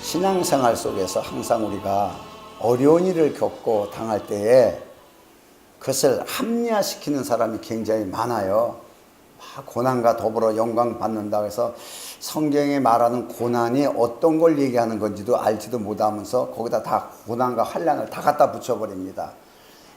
신앙생활 속에서 항상 우리가 어려운 일을 겪고 당할 때에 그것을 합리화시키는 사람이 굉장히 많아요. 고난과 더불어 영광 받는다 해서 성경에 말하는 고난이 어떤 걸 얘기하는 건지도 알지도 못하면서 거기다 다 고난과 환난을 다 갖다 붙여버립니다.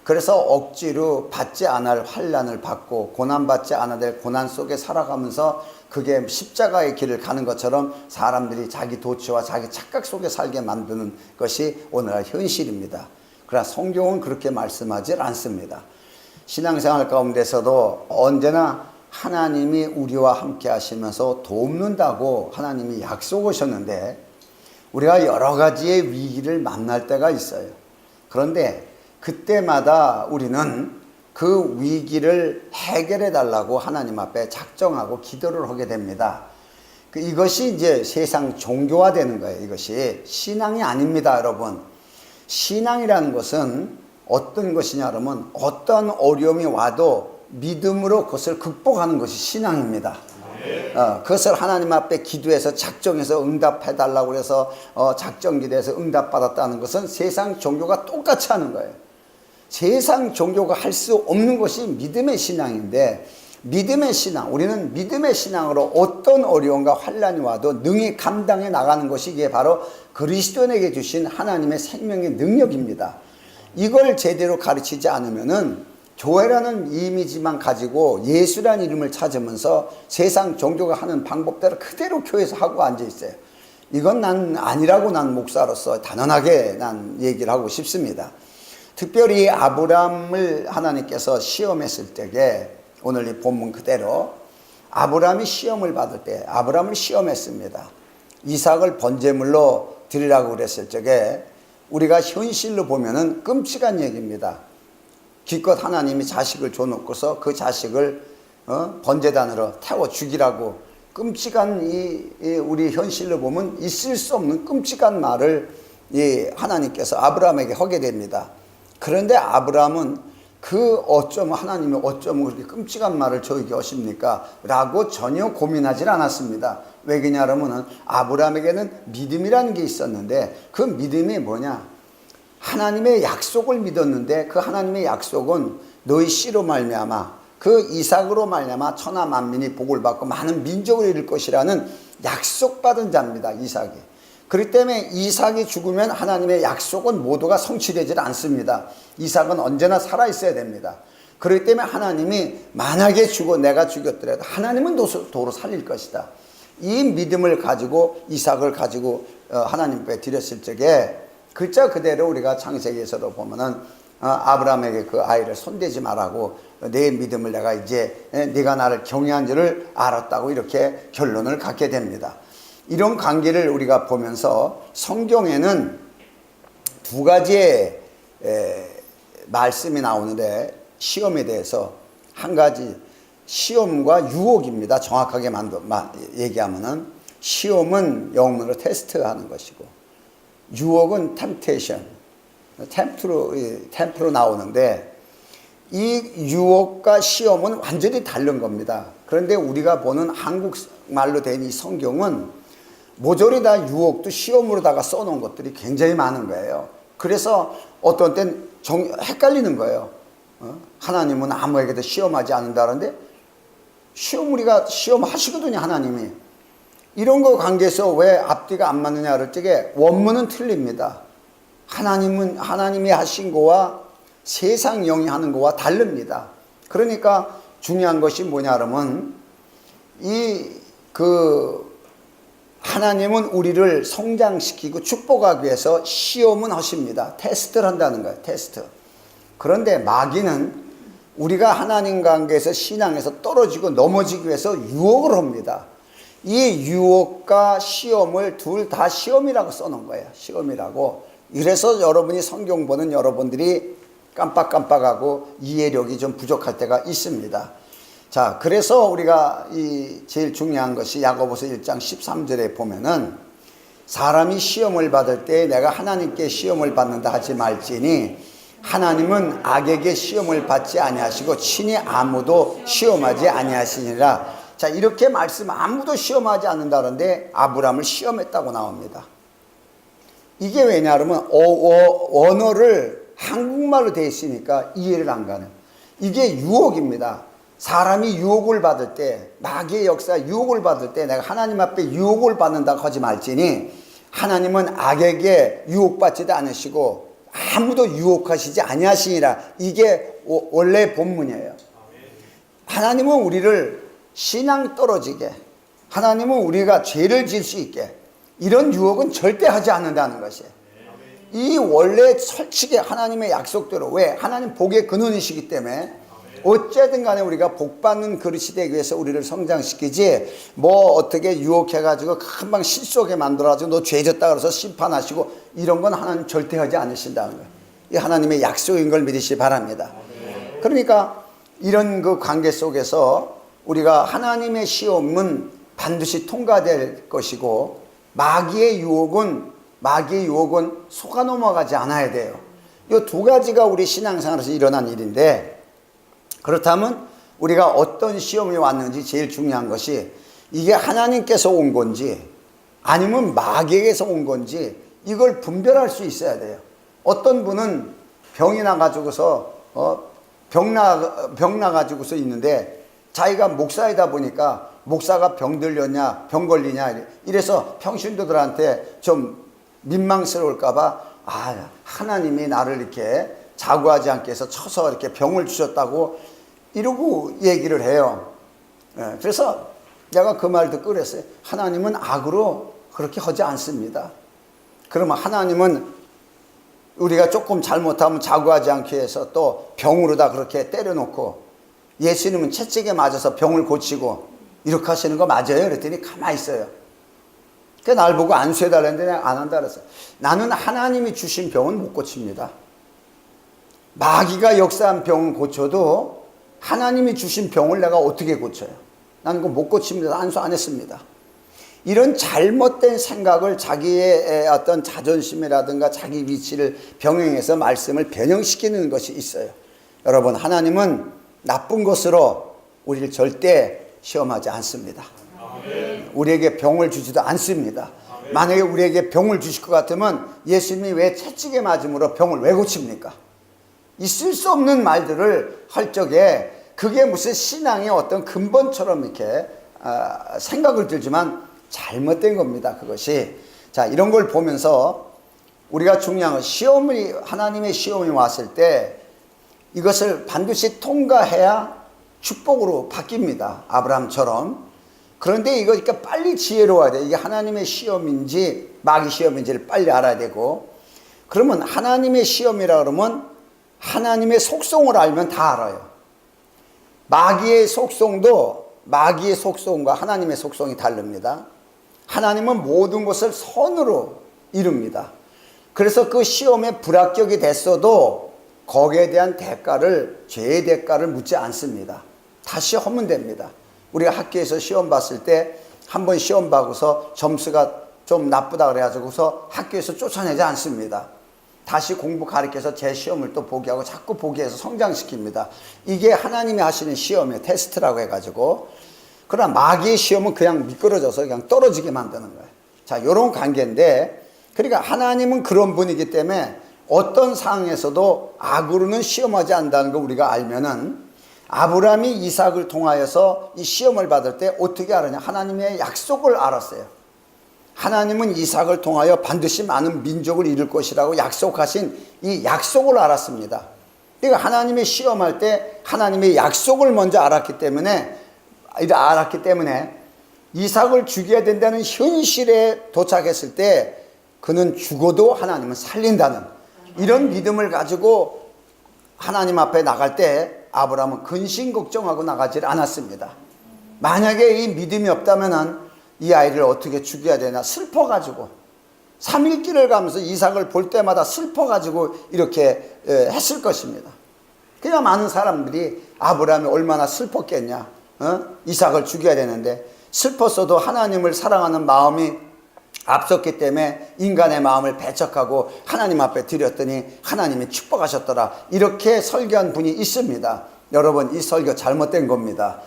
그래서 억지로 받지 않을 환난을 받고 고난받지 않아야 될 고난 속에 살아가면서 그게 십자가의 길을 가는 것처럼 사람들이 자기 도취와 자기 착각 속에 살게 만드는 것이 오늘날 현실입니다. 그러나 성경은 그렇게 말씀하지 않습니다. 신앙생활 가운데서도 언제나 하나님이 우리와 함께 하시면서 돕는다고 하나님이 약속하셨는데 우리가 여러 가지의 위기를 만날 때가 있어요. 그런데 그때마다 우리는 그 위기를 해결해 달라고 하나님 앞에 작정하고 기도를 하게 됩니다. 이것이 이제 세상 종교화 되는 거예요. 이것이 신앙이 아닙니다, 여러분. 신앙이라는 것은 어떤 것이냐 그러면 어떤 어려움이 와도 믿음으로 그것을 극복하는 것이 신앙입니다. 그것을 하나님 앞에 기도해서 작정해서 응답해 달라고 해서 작정 기도해서 응답받았다는 것은 세상 종교가 똑같이 하는 거예요. 세상 종교가 할 수 없는 것이 믿음의 신앙인데 믿음의 신앙, 우리는 믿음의 신앙으로 어떤 어려움과 환난이 와도 능히 감당해 나가는 것이 이게 바로 그리스도인에게 주신 하나님의 생명의 능력입니다. 이걸 제대로 가르치지 않으면은 교회라는 이미지만 가지고 예수라는 이름을 찾으면서 세상 종교가 하는 방법대로 그대로 교회에서 하고 앉아 있어요. 이건 난 아니라고 난 목사로서 단언하게 난 얘기를 하고 싶습니다. 특별히 아브람을 하나님께서 시험했을 때에 오늘 이 본문 그대로 아브람이 시험을 받을 때 아브람을 시험했습니다. 이삭을 번제물로 드리라고 그랬을 적에 우리가 현실로 보면은 끔찍한 얘기입니다. 기껏 하나님이 자식을 줘놓고서 그 자식을 번제단으로 태워 죽이라고 끔찍한 우리 현실로 보면 있을 수 없는 끔찍한 말을 하나님께서 아브람에게 하게 됩니다. 그런데 아브람은 하나님이 어쩌면 그렇게 끔찍한 말을 저에게 하십니까? 라고 전혀 고민하지 않았습니다. 왜 그러냐면 아브람에게는 믿음이라는 게 있었는데 그 믿음이 뭐냐? 하나님의 약속을 믿었는데 그 하나님의 약속은 너희 씨로 말미암아 그 이삭으로 말미암아 천하 만민이 복을 받고 많은 민족을 이룰 것이라는 약속받은 자입니다. 이삭이. 그렇기 때문에 이삭이 죽으면 하나님의 약속은 모두가 성취되질 않습니다. 이삭은 언제나 살아있어야 됩니다. 그렇기 때문에 하나님이 만약에 내가 죽였더라도 하나님은 도로 살릴 것이다. 이 믿음을 가지고 이삭을 가지고 하나님께 드렸을 적에 글자 그대로 우리가 창세기에서도 보면은 아브라함에게 그 아이를 손대지 말라고 내 믿음을 내가 이제 네가 나를 경외한 줄을 알았다고 이렇게 결론을 갖게 됩니다. 이런 관계를 우리가 보면서 성경에는 두 가지의 말씀이 나오는데 시험에 대해서 한 가지 시험과 유혹입니다. 정확하게 얘기하면은 시험은 영문으로 테스트하는 것이고 유혹은 temptation, tempt로 나오는데 이 유혹과 시험은 완전히 다른 겁니다. 그런데 우리가 보는 한국말로 된 이 성경은 모조리 다 유혹도 시험으로다가 써놓은 것들이 굉장히 많은 거예요. 그래서 어떤 땐 헷갈리는 거예요. 하나님은 아무에게도 시험하지 않는다는데 우리가 시험하시거든요, 하나님이. 이런 거 관계에서 왜 앞뒤가 안 맞느냐 그럴 적에 원문은 틀립니다. 하나님이 하신 거와 세상 영이 하는 거와 다릅니다. 그러니까 중요한 것이 뭐냐 그러면 하나님은 우리를 성장시키고 축복하기 위해서 시험은 하십니다. 테스트를 한다는 거예요. 테스트. 그런데 마귀는 우리가 하나님 관계에서 신앙에서 떨어지고 넘어지기 위해서 유혹을 합니다. 이 유혹과 시험을 둘 다 시험이라고 써놓은 거예요. 시험이라고. 이래서 여러분이 성경 보는 여러분들이 깜빡깜빡하고 이해력이 좀 부족할 때가 있습니다. 자, 그래서 우리가 제일 중요한 것이 야고보서 1장 13절에 보면은 사람이 시험을 받을 때 내가 하나님께 시험을 받는다 하지 말지니 하나님은 악에게 시험을 받지 아니하시고 친히 아무도 시험하지 아니하시니라. 자, 이렇게 아무도 시험하지 않는다는데 아브람을 시험했다고 나옵니다. 이게 왜냐하면 언어를 한국말로 되어 있으니까 이해를 안 가는. 이게 유혹입니다. 사람이 유혹을 받을 때, 마귀의 역사 유혹을 받을 때 내가 하나님 앞에 유혹을 받는다고 하지 말지니, 하나님은 악에게 유혹받지도 않으시고 아무도 유혹하시지 아니하시니라. 이게 원래 본문이에요. 하나님은 우리를 신앙 떨어지게, 하나님은 우리가 죄를 지을 수 있게, 이런 유혹은 절대 하지 않는다는 것이에요. 이 원래 솔직히 하나님의 약속대로, 왜? 하나님 복의 근원이시기 때문에 어쨌든 간에 우리가 복받는 그릇이 되기 위해서 우리를 성장시키지, 뭐 어떻게 유혹해가지고 금방 실속에 만들어가지고 너 죄졌다 그래서 심판하시고, 이런 건 하나님 절대 하지 않으신다는 거예요. 이 하나님의 약속인 걸 믿으시기 바랍니다. 그러니까 이런 그 관계 속에서 우리가 하나님의 시험은 반드시 통과될 것이고, 마귀의 유혹은 속아 넘어가지 않아야 돼요. 이 두 가지가 우리 신앙생활에서 일어난 일인데, 그렇다면 우리가 어떤 시험이 왔는지 제일 중요한 것이, 이게 하나님께서 온 건지 아니면 마귀에게서 온 건지 이걸 분별할 수 있어야 돼요. 어떤 분은 병이 나가지고서 병 나가지고서 있는데, 자기가 목사이다 보니까 목사가 병 들렸냐 병 걸리냐 이래서 평신도들한테 좀 민망스러울까봐, 하나님이 나를 이렇게 자고하지 않게 해서 쳐서 이렇게 병을 주셨다고 이러고 얘기를 해요. 그래서 내가 그 말 듣고 그랬어요. 하나님은 악으로 그렇게 하지 않습니다. 그러면 하나님은 우리가 조금 잘못하면 자고하지 않게 해서 또 병으로다 그렇게 때려놓고, 예수님은 채찍에 맞아서 병을 고치고 이렇게 하시는 거 맞아요? 그랬더니 가만히 있어요. 그 날 보고 안수해달라는데 내가 안 한다 그랬어요. 나는 하나님이 주신 병은 못 고칩니다. 마귀가 역사한 병은 고쳐도 하나님이 주신 병을 내가 어떻게 고쳐요? 나는 그거 못 고칩니다. 안수 안 했습니다. 이런 잘못된 생각을 자기의 어떤 자존심이라든가 자기 위치를 병행해서 말씀을 변형시키는 것이 있어요. 여러분, 하나님은 나쁜 것으로 우리를 절대 시험하지 않습니다. 우리에게 병을 주지도 않습니다. 만약에 우리에게 병을 주실 것 같으면 예수님이 왜 채찍에 맞음으로 병을 왜 고칩니까? 있을 수 없는 말들을 할 적에 그게 무슨 신앙의 어떤 근본처럼 이렇게 생각을 들지만 잘못된 겁니다. 그것이. 자, 이런 걸 보면서 우리가 중요한 건, 하나님의 시험이 왔을 때 이것을 반드시 통과해야 축복으로 바뀝니다. 아브라함처럼. 그런데 이거 그러니까 빨리 지혜로워야 돼. 이게 하나님의 시험인지 마귀 시험인지를 빨리 알아야 되고, 그러면 하나님의 시험이라 그러면 하나님의 속성을 알면 다 알아요. 마귀의 속성과 하나님의 속성이 다릅니다. 하나님은 모든 것을 선으로 이룹니다. 그래서 그 시험에 불합격이 됐어도 거기에 대한 죄의 대가를 묻지 않습니다. 다시 하면 됩니다. 우리가 학교에서 시험 봤을 때 한 번 시험 봐고서 점수가 좀 나쁘다 그래가지고서 학교에서 쫓아내지 않습니다. 다시 공부 가르쳐서 제 시험을 또 보게 하고 자꾸 보게 해서 성장시킵니다. 이게 하나님이 하시는 시험의 테스트라고 해가지고. 그러나 마귀의 시험은 그냥 미끄러져서 그냥 떨어지게 만드는 거예요. 자, 이런 관계인데, 그러니까 하나님은 그런 분이기 때문에 어떤 상황에서도 악으로는 시험하지 않는다는 걸 우리가 알면은, 아브라함이 이삭을 통하여서 이 시험을 받을 때 어떻게 알았냐? 하나님의 약속을 알았어요. 하나님은 이삭을 통하여 반드시 많은 민족을 이룰 것이라고 약속하신 이 약속을 알았습니다. 그러니까 하나님의 시험할 때 하나님의 약속을 먼저 알았기 때문에 이삭을 죽여야 된다는 현실에 도착했을 때 그는 죽어도 하나님은 살린다는 이런 믿음을 가지고 하나님 앞에 나갈 때 아브라함은 근심 걱정하고 나가지 않았습니다. 만약에 이 믿음이 없다면 이 아이를 어떻게 죽여야 되나 슬퍼가지고 3일 길을 가면서 이삭을 볼 때마다 슬퍼가지고 이렇게 했을 것입니다. 그냥 많은 사람들이 아브라함이 얼마나 슬펐겠냐. 이삭을 죽여야 되는데 슬펐어도 하나님을 사랑하는 마음이 앞섰기 때문에 인간의 마음을 배척하고 하나님 앞에 드렸더니 하나님이 축복하셨더라. 이렇게 설교한 분이 있습니다. 여러분, 이 설교 잘못된 겁니다.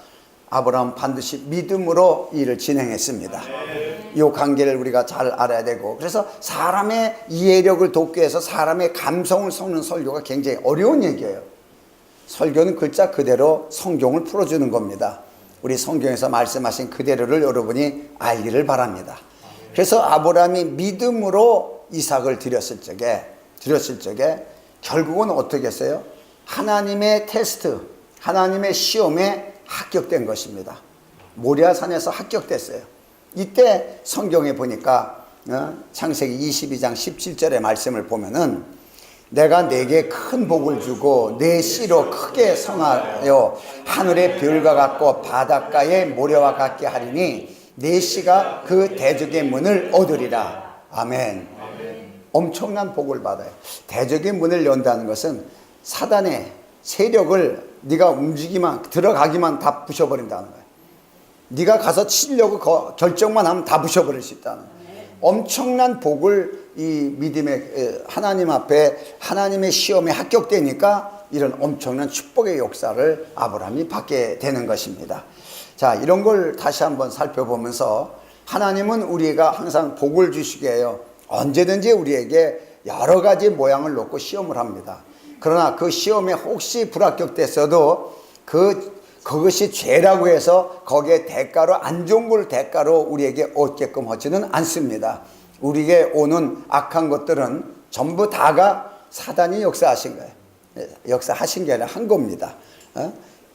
아브라함 반드시 믿음으로 이 일을 진행했습니다. 이 관계를 우리가 잘 알아야 되고, 그래서 사람의 이해력을 돕기 위해서 사람의 감성을 섞는 설교가 굉장히 어려운 얘기예요. 설교는 글자 그대로 성경을 풀어주는 겁니다. 우리 성경에서 말씀하신 그대로를 여러분이 알기를 바랍니다. 그래서 아브라함이 믿음으로 이삭을 드렸을 적에 결국은 어떻게 했어요? 하나님의 테스트, 하나님의 시험에 합격된 것입니다. 모리아산에서 합격됐어요. 이때 성경에 보니까 창세기 22장 17절의 말씀을 보면은 내가 네게 큰 복을 주고 네 씨로 크게 성하여 하늘의 별과 같고 바닷가의 모래와 같게 하리니 네 씨가 그 대적의 문을 얻으리라. 아멘. 엄청난 복을 받아요. 대적의 문을 연다는 것은 사단의 세력을 네가 움직이만 들어가기만 다 부셔버린다는 거예요. 네가 가서 치려고 결정만 하면 다 부셔버릴 수 있다는 거예요. 엄청난 복을 이 믿음의 하나님 앞에 하나님의 시험에 합격되니까 이런 엄청난 축복의 역사를 아브라함이 받게 되는 것입니다. 자, 이런 걸 다시 한번 살펴보면서 하나님은 우리가 항상 복을 주시게 해요. 언제든지 우리에게 여러 가지 모양을 놓고 시험을 합니다. 그러나 그 시험에 혹시 불합격됐어도 그것이 죄라고 해서 거기에 대가로 안 좋은 걸 대가로 우리에게 얻게끔 하지는 않습니다. 우리에게 오는 악한 것들은 전부 다가 사단이 역사하신 거예요. 역사하신 게 아니라 한 겁니다.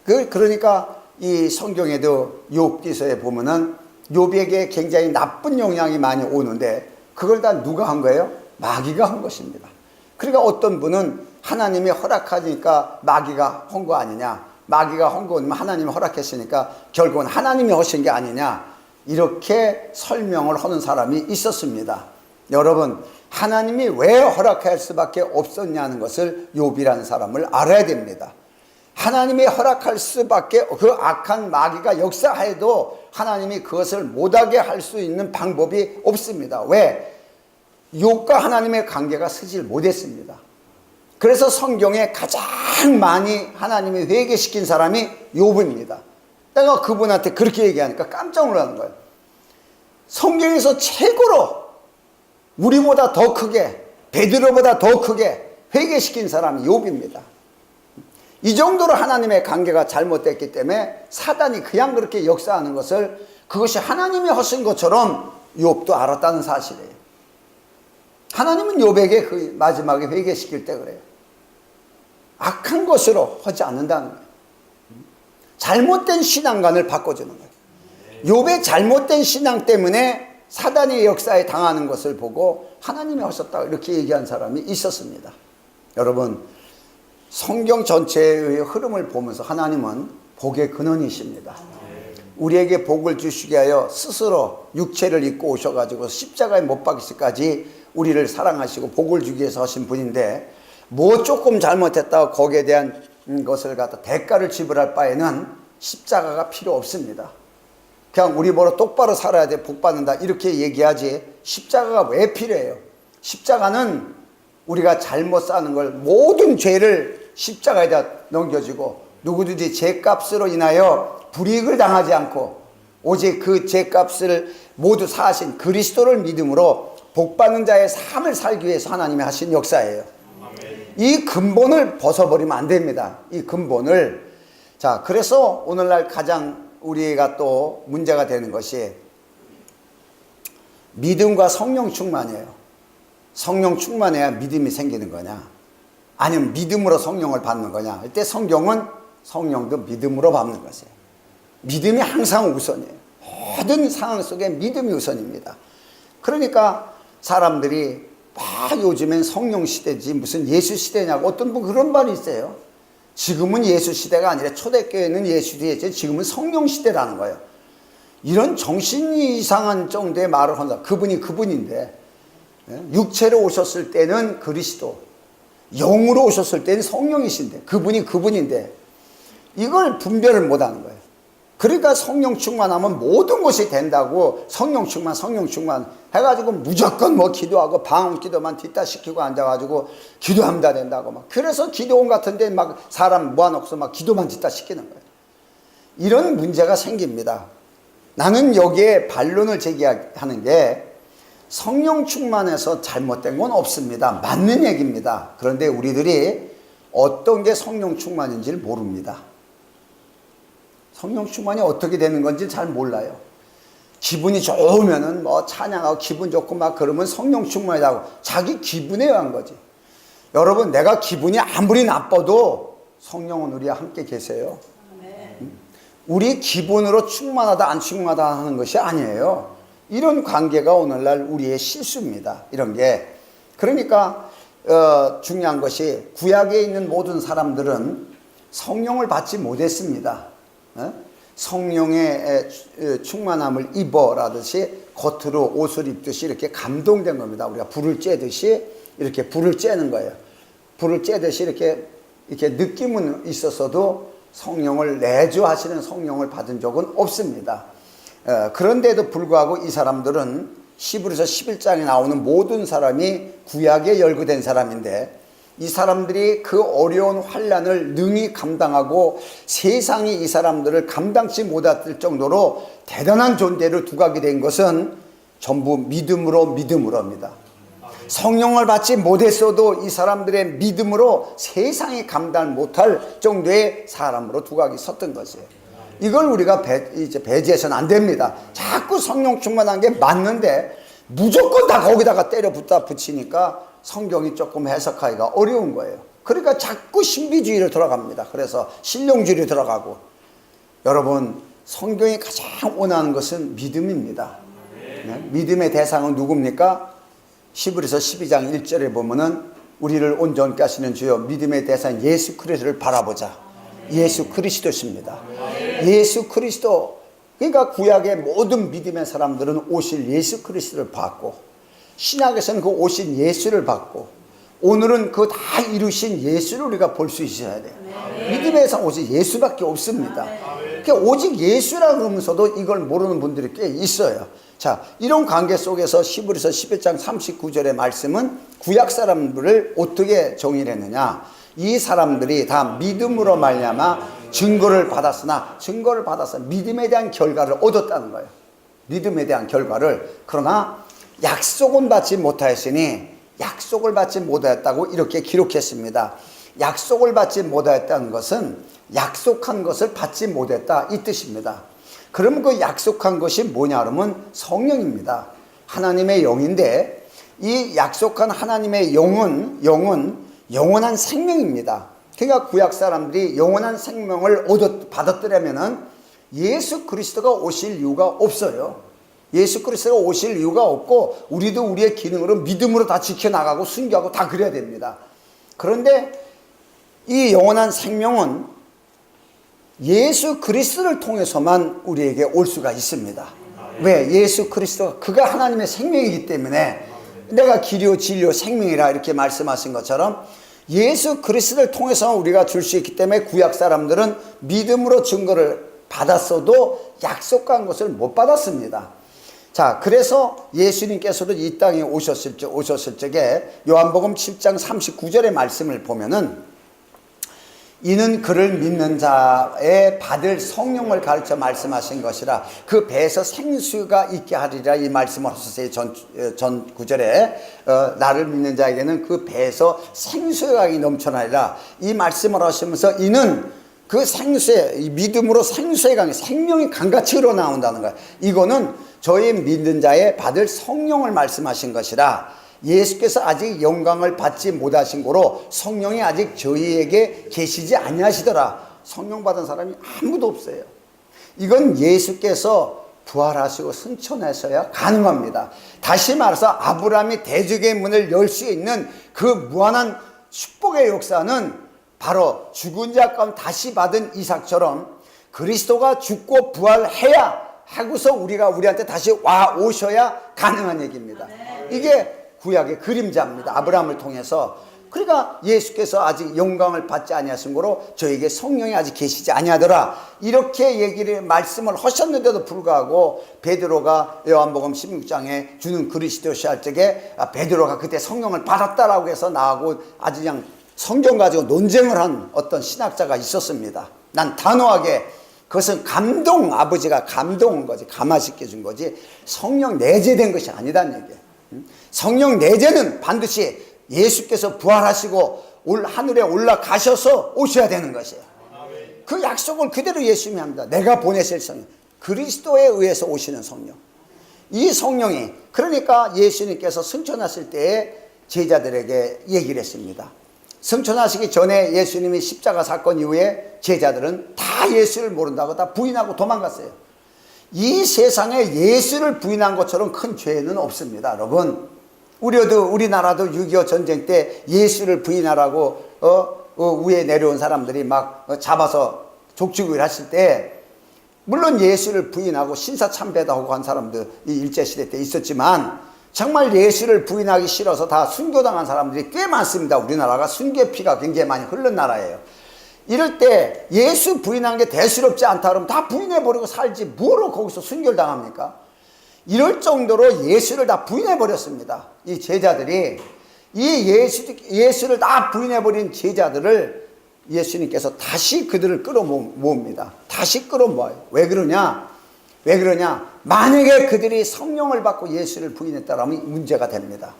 그러니까 이 성경에도 욥기서에 보면은 욥에게 굉장히 나쁜 영향이 많이 오는데 그걸 다 누가 한 거예요? 마귀가 한 것입니다. 그러니까 어떤 분은 하나님이 허락하니까 마귀가 한 거 아니냐, 마귀가 한 거면 하나님이 허락했으니까 결국은 하나님이 하신 게 아니냐, 이렇게 설명을 하는 사람이 있었습니다. 여러분, 하나님이 왜 허락할 수밖에 없었냐는 것을 욥이라는 사람을 알아야 됩니다. 하나님이 허락할 수밖에, 그 악한 마귀가 역사해도 하나님이 그것을 못하게 할 수 있는 방법이 없습니다. 왜? 욥과 하나님의 관계가 서질 못했습니다. 그래서 성경에 가장 많이 하나님이 회개시킨 사람이 욥입니다. 내가 그분한테 그렇게 얘기하니까 깜짝 놀라는 거예요. 성경에서 최고로 우리보다 더 크게, 베드로보다 더 크게 회개시킨 사람이 욥입니다. 이 정도로 하나님의 관계가 잘못됐기 때문에 사단이 그냥 그렇게 역사하는 것을 그것이 하나님이 하신 것처럼 욥도 알았다는 사실이에요. 하나님은 욥에게 그 마지막에 회개시킬 때 그래요. 악한 것으로 하지 않는다는 거예요. 잘못된 신앙관을 바꿔주는 거예요. 욥의 잘못된 신앙 때문에 사단의 역사에 당하는 것을 보고 하나님이 하셨다 이렇게 얘기한 사람이 있었습니다. 여러분, 성경 전체의 흐름을 보면서 하나님은 복의 근원이십니다. 우리에게 복을 주시게 하여 스스로 육체를 입고 오셔가지고 십자가에 못 박히시기까지 우리를 사랑하시고 복을 주기 위해서 하신 분인데, 뭐 조금 잘못했다고 거기에 대한 것을 갖다 대가를 지불할 바에는 십자가가 필요 없습니다. 그냥 우리 뭐로 똑바로 살아야 돼, 복 받는다 이렇게 얘기하지 십자가가 왜 필요해요? 십자가는 우리가 잘못 사는 걸 모든 죄를 십자가에다 넘겨주고 누구든지 죄값으로 인하여 불이익을 당하지 않고 오직 그 죄값을 모두 사하신 그리스도를 믿음으로 복받는 자의 삶을 살기 위해서 하나님이 하신 역사예요. 이 근본을 벗어버리면 안 됩니다. 이 근본을. 자, 그래서 오늘날 가장 우리가 또 문제가 되는 것이 믿음과 성령 충만이에요. 성령 충만해야 믿음이 생기는 거냐, 아니면 믿음으로 성령을 받는 거냐. 이때 성경은 성령도 믿음으로 받는 것이에요. 믿음이 항상 우선이에요. 모든 상황 속에 믿음이 우선입니다. 그러니까 사람들이 요즘엔 성령 시대지 무슨 예수 시대냐고 어떤 분 그런 말이 있어요. 지금은 예수 시대가 아니라 초대교회는 예수 시대지 지금은 성령 시대라는 거예요. 이런 정신이 이상한 정도의 말을 한다. 그분이 그분인데 육체로 오셨을 때는 그리스도, 영으로 오셨을 때는 성령이신데 그분이 그분인데 이걸 분별을 못하는 거예요. 그러니까 성령 충만하면 모든 것이 된다고, 성령 충만 해가지고 무조건 뭐 기도하고 방언 기도만 뒤따 시키고 앉아가지고 기도하면 다 된다고 막. 그래서 기도원 같은데 막 사람 모아놓고서 막 기도만 뒤따 시키는 거예요. 이런 문제가 생깁니다. 나는 여기에 반론을 제기하는 게 성령 충만해서 잘못된 건 없습니다. 맞는 얘기입니다. 그런데 우리들이 어떤 게 성령 충만인지를 모릅니다. 성령 충만이 어떻게 되는 건지 잘 몰라요. 기분이 좋으면은 뭐 찬양하고 기분 좋고 막 그러면 성령 충만이라고 자기 기분에 의한 거지. 여러분, 내가 기분이 아무리 나빠도 성령은 우리와 함께 계세요. 우리 기분으로 충만하다 안 충만하다 하는 것이 아니에요. 이런 관계가 오늘날 우리의 실수입니다. 이런 게. 그러니까 중요한 것이 구약에 있는 모든 사람들은 성령을 받지 못했습니다. 성령의 충만함을 입어라듯이 겉으로 옷을 입듯이 이렇게 감동된 겁니다. 우리가 불을 쬐듯이 이렇게 불을 쬐는 거예요. 불을 쬐듯이 이렇게 느낌은 있었어도 성령을 내주하시는 성령을 받은 적은 없습니다. 그런데도 불구하고 이 사람들은 히브리서 11장에 나오는 모든 사람이 구약에 열거된 사람인데 이 사람들이 그 어려운 환난을 능히 감당하고 세상이 이 사람들을 감당치 못할 정도로 대단한 존재를 두각이 된 것은 전부 믿음으로입니다. 성령을 받지 못했어도 이 사람들의 믿음으로 세상이 감당 못할 정도의 사람으로 두각이 섰던 것이에요. 이걸 우리가 이제 배제해서는 안 됩니다. 자꾸 성령 충만한 게 맞는데 무조건 다 거기다가 때려 붙이니까 성경이 조금 해석하기가 어려운 거예요. 그러니까 자꾸 신비주의로 들어갑니다. 그래서 신령주의로 들어가고. 여러분, 성경이 가장 원하는 것은 믿음입니다. 네? 믿음의 대상은 누굽니까? 히브리서 12장 1절에 보면은 우리를 온전케 하시는 주여 믿음의 대상 예수 그리스도를 바라보자. 예수 그리스도십니다. 예수 그리스도. 그러니까 구약의 모든 믿음의 사람들은 오실 예수 그리스도를 받고 신약에서는 그 오신 예수를 받고 오늘은 그 다 이루신 예수를 우리가 볼 수 있어야 돼요. 믿음에서 오직 예수밖에 없습니다. 그러니까 오직 예수라 그러면서도 이걸 모르는 분들이 꽤 있어요. 자, 이런 관계 속에서 히브리서 11장 39절의 말씀은 구약 사람들을 어떻게 정의를 했느냐. 이 사람들이 다 믿음으로 말미암아 증거를 받았으나 증거를 받아서 믿음에 대한 결과를 얻었다는 거예요. 믿음에 대한 결과를. 그러나 약속은 받지 못하였으니 약속을 받지 못하였다고 이렇게 기록했습니다. 약속을 받지 못하였다는 것은 약속한 것을 받지 못했다 이 뜻입니다. 그러면 그 약속한 것이 뭐냐 그러면 성령입니다. 하나님의 영인데 이 약속한 하나님의 영은 영원한 생명입니다. 그러니까 구약 사람들이 영원한 생명을 받았더라면은 예수 그리스도가 오실 이유가 없어요. 예수 그리스도가 오실 이유가 없고 우리도 우리의 기능으로 믿음으로 다 지켜나가고 순교하고 다 그래야 됩니다. 그런데 이 영원한 생명은 예수 그리스도를 통해서만 우리에게 올 수가 있습니다. 왜? 예수 그리스도가 그가 하나님의 생명이기 때문에 내가 길이요 진리요 생명이라 이렇게 말씀하신 것처럼 예수 그리스도를 통해서 우리가 줄 수 있기 때문에 구약 사람들은 믿음으로 증거를 받았어도 약속한 것을 못 받았습니다. 자, 그래서 예수님께서도 이 땅에 오셨을 적에 요한복음 7장 39절의 말씀을 보면은 이는 그를 믿는 자에 받을 성령을 가르쳐 말씀하신 것이라 그 배에서 생수가 있게 하리라 이 말씀을 하셨어요. 전 구절에 나를 믿는 자에게는 그 배에서 생수가 넘쳐나리라 이 말씀을 하시면서 이는 그 생수에 믿음으로 생수의 강이 생명이 강같이 흘러나온다는 거예요. 이거는 저희 믿는 자에 받을 성령을 말씀하신 것이라 예수께서 아직 영광을 받지 못하신 거로 성령이 아직 저희에게 계시지 아니하시더라. 성령 받은 사람이 아무도 없어요. 이건 예수께서 부활하시고 승천하셔야 가능합니다. 다시 말해서 아브라함이 대적의 문을 열 수 있는 그 무한한 축복의 역사는 바로 죽은 자 가운데 다시 받은 이삭처럼 그리스도가 죽고 부활해야 하고서 우리한테 다시 오셔야 가능한 얘기입니다. 이게 구약의 그림자입니다. 아브라함을 통해서. 그러니까 예수께서 아직 영광을 받지 아니하신 거로 저에게 성령이 아직 계시지 아니하더라 이렇게 말씀을 하셨는데도 불구하고 베드로가 요한복음 16장에 주는 그리스도시 할 적에 베드로가 그때 성령을 받았다라고 해서 나하고 아주 그냥 성경 가지고 논쟁을 한 어떤 신학자가 있었습니다. 난 단호하게 그것은 감동, 아버지가 감동한 거지. 감화시켜 준 거지. 성령 내재된 것이 아니다는 얘기예요. 성령 내재는 반드시 예수께서 부활하시고 하늘에 올라가셔서 오셔야 되는 것이에요. 그 약속을 그대로 예수님이 합니다. 내가 보내실 성령, 그리스도에 의해서 오시는 성령. 이 성령이, 그러니까 예수님께서 승천하실 때에 제자들에게 얘기를 했습니다. 승천하시기 전에 예수님이 십자가 사건 이후에 제자들은 다 예수를 모른다고 다 부인하고 도망갔어요. 이 세상에 예수를 부인한 것처럼 큰 죄는 없습니다. 여러분, 우리나라도 6.25 전쟁 때 예수를 부인하라고 위에 내려온 사람들이 막 잡아서 족치구이를 하실 때, 물론 예수를 부인하고 신사참배도 하고 한 사람들 이 일제시대 때 있었지만, 정말 예수를 부인하기 싫어서 다 순교당한 사람들이 꽤 많습니다. 우리나라가 순교의 피가 굉장히 많이 흐른 나라예요. 이럴 때 예수 부인한 게 대수롭지 않다 그러면 다 부인해버리고 살지 뭐로 거기서 순교를 당합니까? 이럴 정도로 예수를 다 부인해버렸습니다. 이 제자들이. 이 예수를 다 부인해버린 제자들을 예수님께서 다시 그들을 끌어모읍니다. 다시 끌어모아요. 왜 그러냐? 만약에 그들이 성령을 받고 예수를 부인했다면 문제가 됩니다.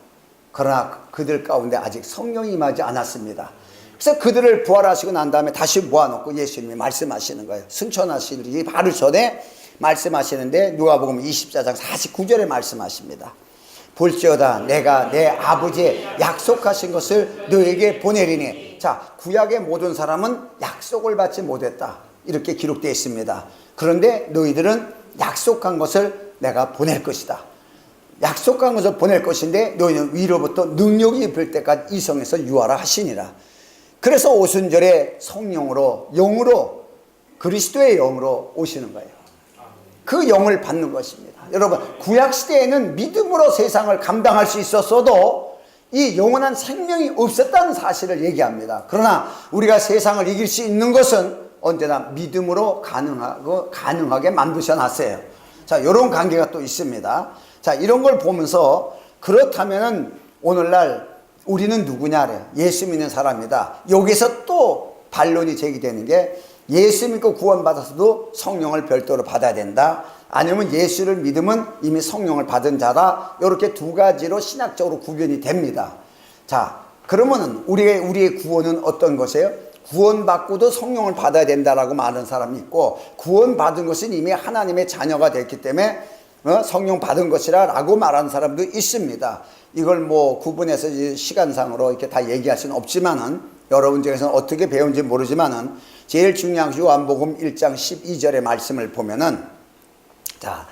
그러나 그들 가운데 아직 성령이 임하지 않았습니다. 그래서 그들을 부활하시고 난 다음에 다시 모아놓고 예수님이 말씀하시는 거예요. 승천하시기 바로 전에 말씀하시는데 누가복음 24장 49절에 말씀하십니다. 볼지어다 내가 내 아버지의 약속하신 것을 너에게 보내리니. 자, 구약의 모든 사람은 약속을 받지 못했다, 이렇게 기록되어 있습니다. 그런데 너희들은 약속한 것을 내가 보낼 것이다. 약속한 것을 보낼 것인데 너희는 위로부터 능력이 입을 때까지 이성에서 유하라 하시니라. 그래서 오순절에 성령으로, 영으로, 그리스도의 영으로 오시는 거예요. 그 영을 받는 것입니다. 여러분, 구약시대에는 믿음으로 세상을 감당할 수 있었어도 이 영원한 생명이 없었다는 사실을 얘기합니다. 그러나 우리가 세상을 이길 수 있는 것은 언제나 믿음으로 가능하게 만드셔놨어요. 자, 이런 관계가 또 있습니다. 자, 이런 걸 보면서 그렇다면은 오늘날 우리는 누구냐래, 예수 믿는 사람이다. 여기서 또 반론이 제기되는 게, 예수 믿고 구원받아서도 성령을 별도로 받아야 된다, 아니면 예수를 믿으면 이미 성령을 받은 자다. 이렇게 두 가지로 신학적으로 구별이 됩니다. 자, 그러면은 우리의 구원은 어떤 것이에요? 구원받고도 성령을 받아야 된다라고 말하는 사람이 있고, 구원받은 것은 이미 하나님의 자녀가 됐기 때문에 성령 받은 것이라 라고 말하는 사람도 있습니다. 이걸 뭐 구분해서 시간상으로 이렇게 다 얘기할 수는 없지만은, 여러분 중에서는 어떻게 배운지 모르지만은, 제일 중요한 요한복음 1장 12절의 말씀을 보면은, 자,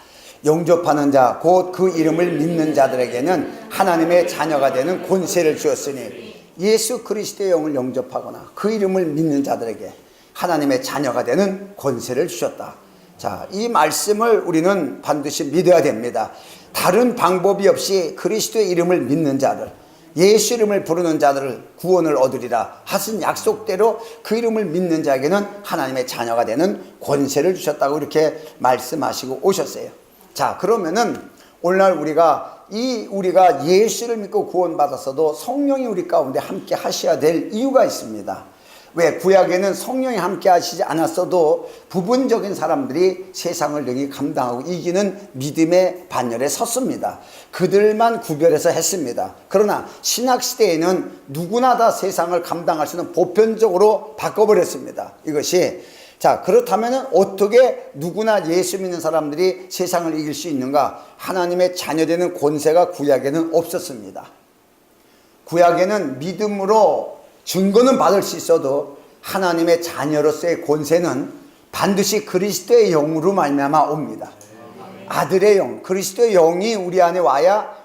영접하는 자 곧 그 이름을 믿는 자들에게는 하나님의 자녀가 되는 권세를 주었으니, 예수 그리스도의 영을 영접하거나 그 이름을 믿는 자들에게 하나님의 자녀가 되는 권세를 주셨다. 자, 이 말씀을 우리는 반드시 믿어야 됩니다. 다른 방법이 없이 그리스도의 이름을 믿는 자들, 예수 이름을 부르는 자들을 구원을 얻으리라 하신 약속대로 그 이름을 믿는 자에게는 하나님의 자녀가 되는 권세를 주셨다고 이렇게 말씀하시고 오셨어요. 자, 그러면은 오늘날 우리가 예수를 믿고 구원받았어도 성령이 우리 가운데 함께 하셔야 될 이유가 있습니다. 왜? 구약에는 성령이 함께 하시지 않았어도 부분적인 사람들이 세상을 능히 감당하고 이기는 믿음의 반열에 섰습니다. 그들만 구별해서 했습니다. 그러나 신학시대에는 누구나 다 세상을 감당할 수 있는 보편적으로 바꿔버렸습니다. 이것이. 자, 그렇다면 어떻게 누구나 예수 믿는 사람들이 세상을 이길 수 있는가? 하나님의 자녀되는 권세가 구약에는 없었습니다. 구약에는 믿음으로 증거는 받을 수 있어도 하나님의 자녀로서의 권세는 반드시 그리스도의 영으로 말미암아 옵니다. 아들의 영, 그리스도의 영이 우리 안에 와야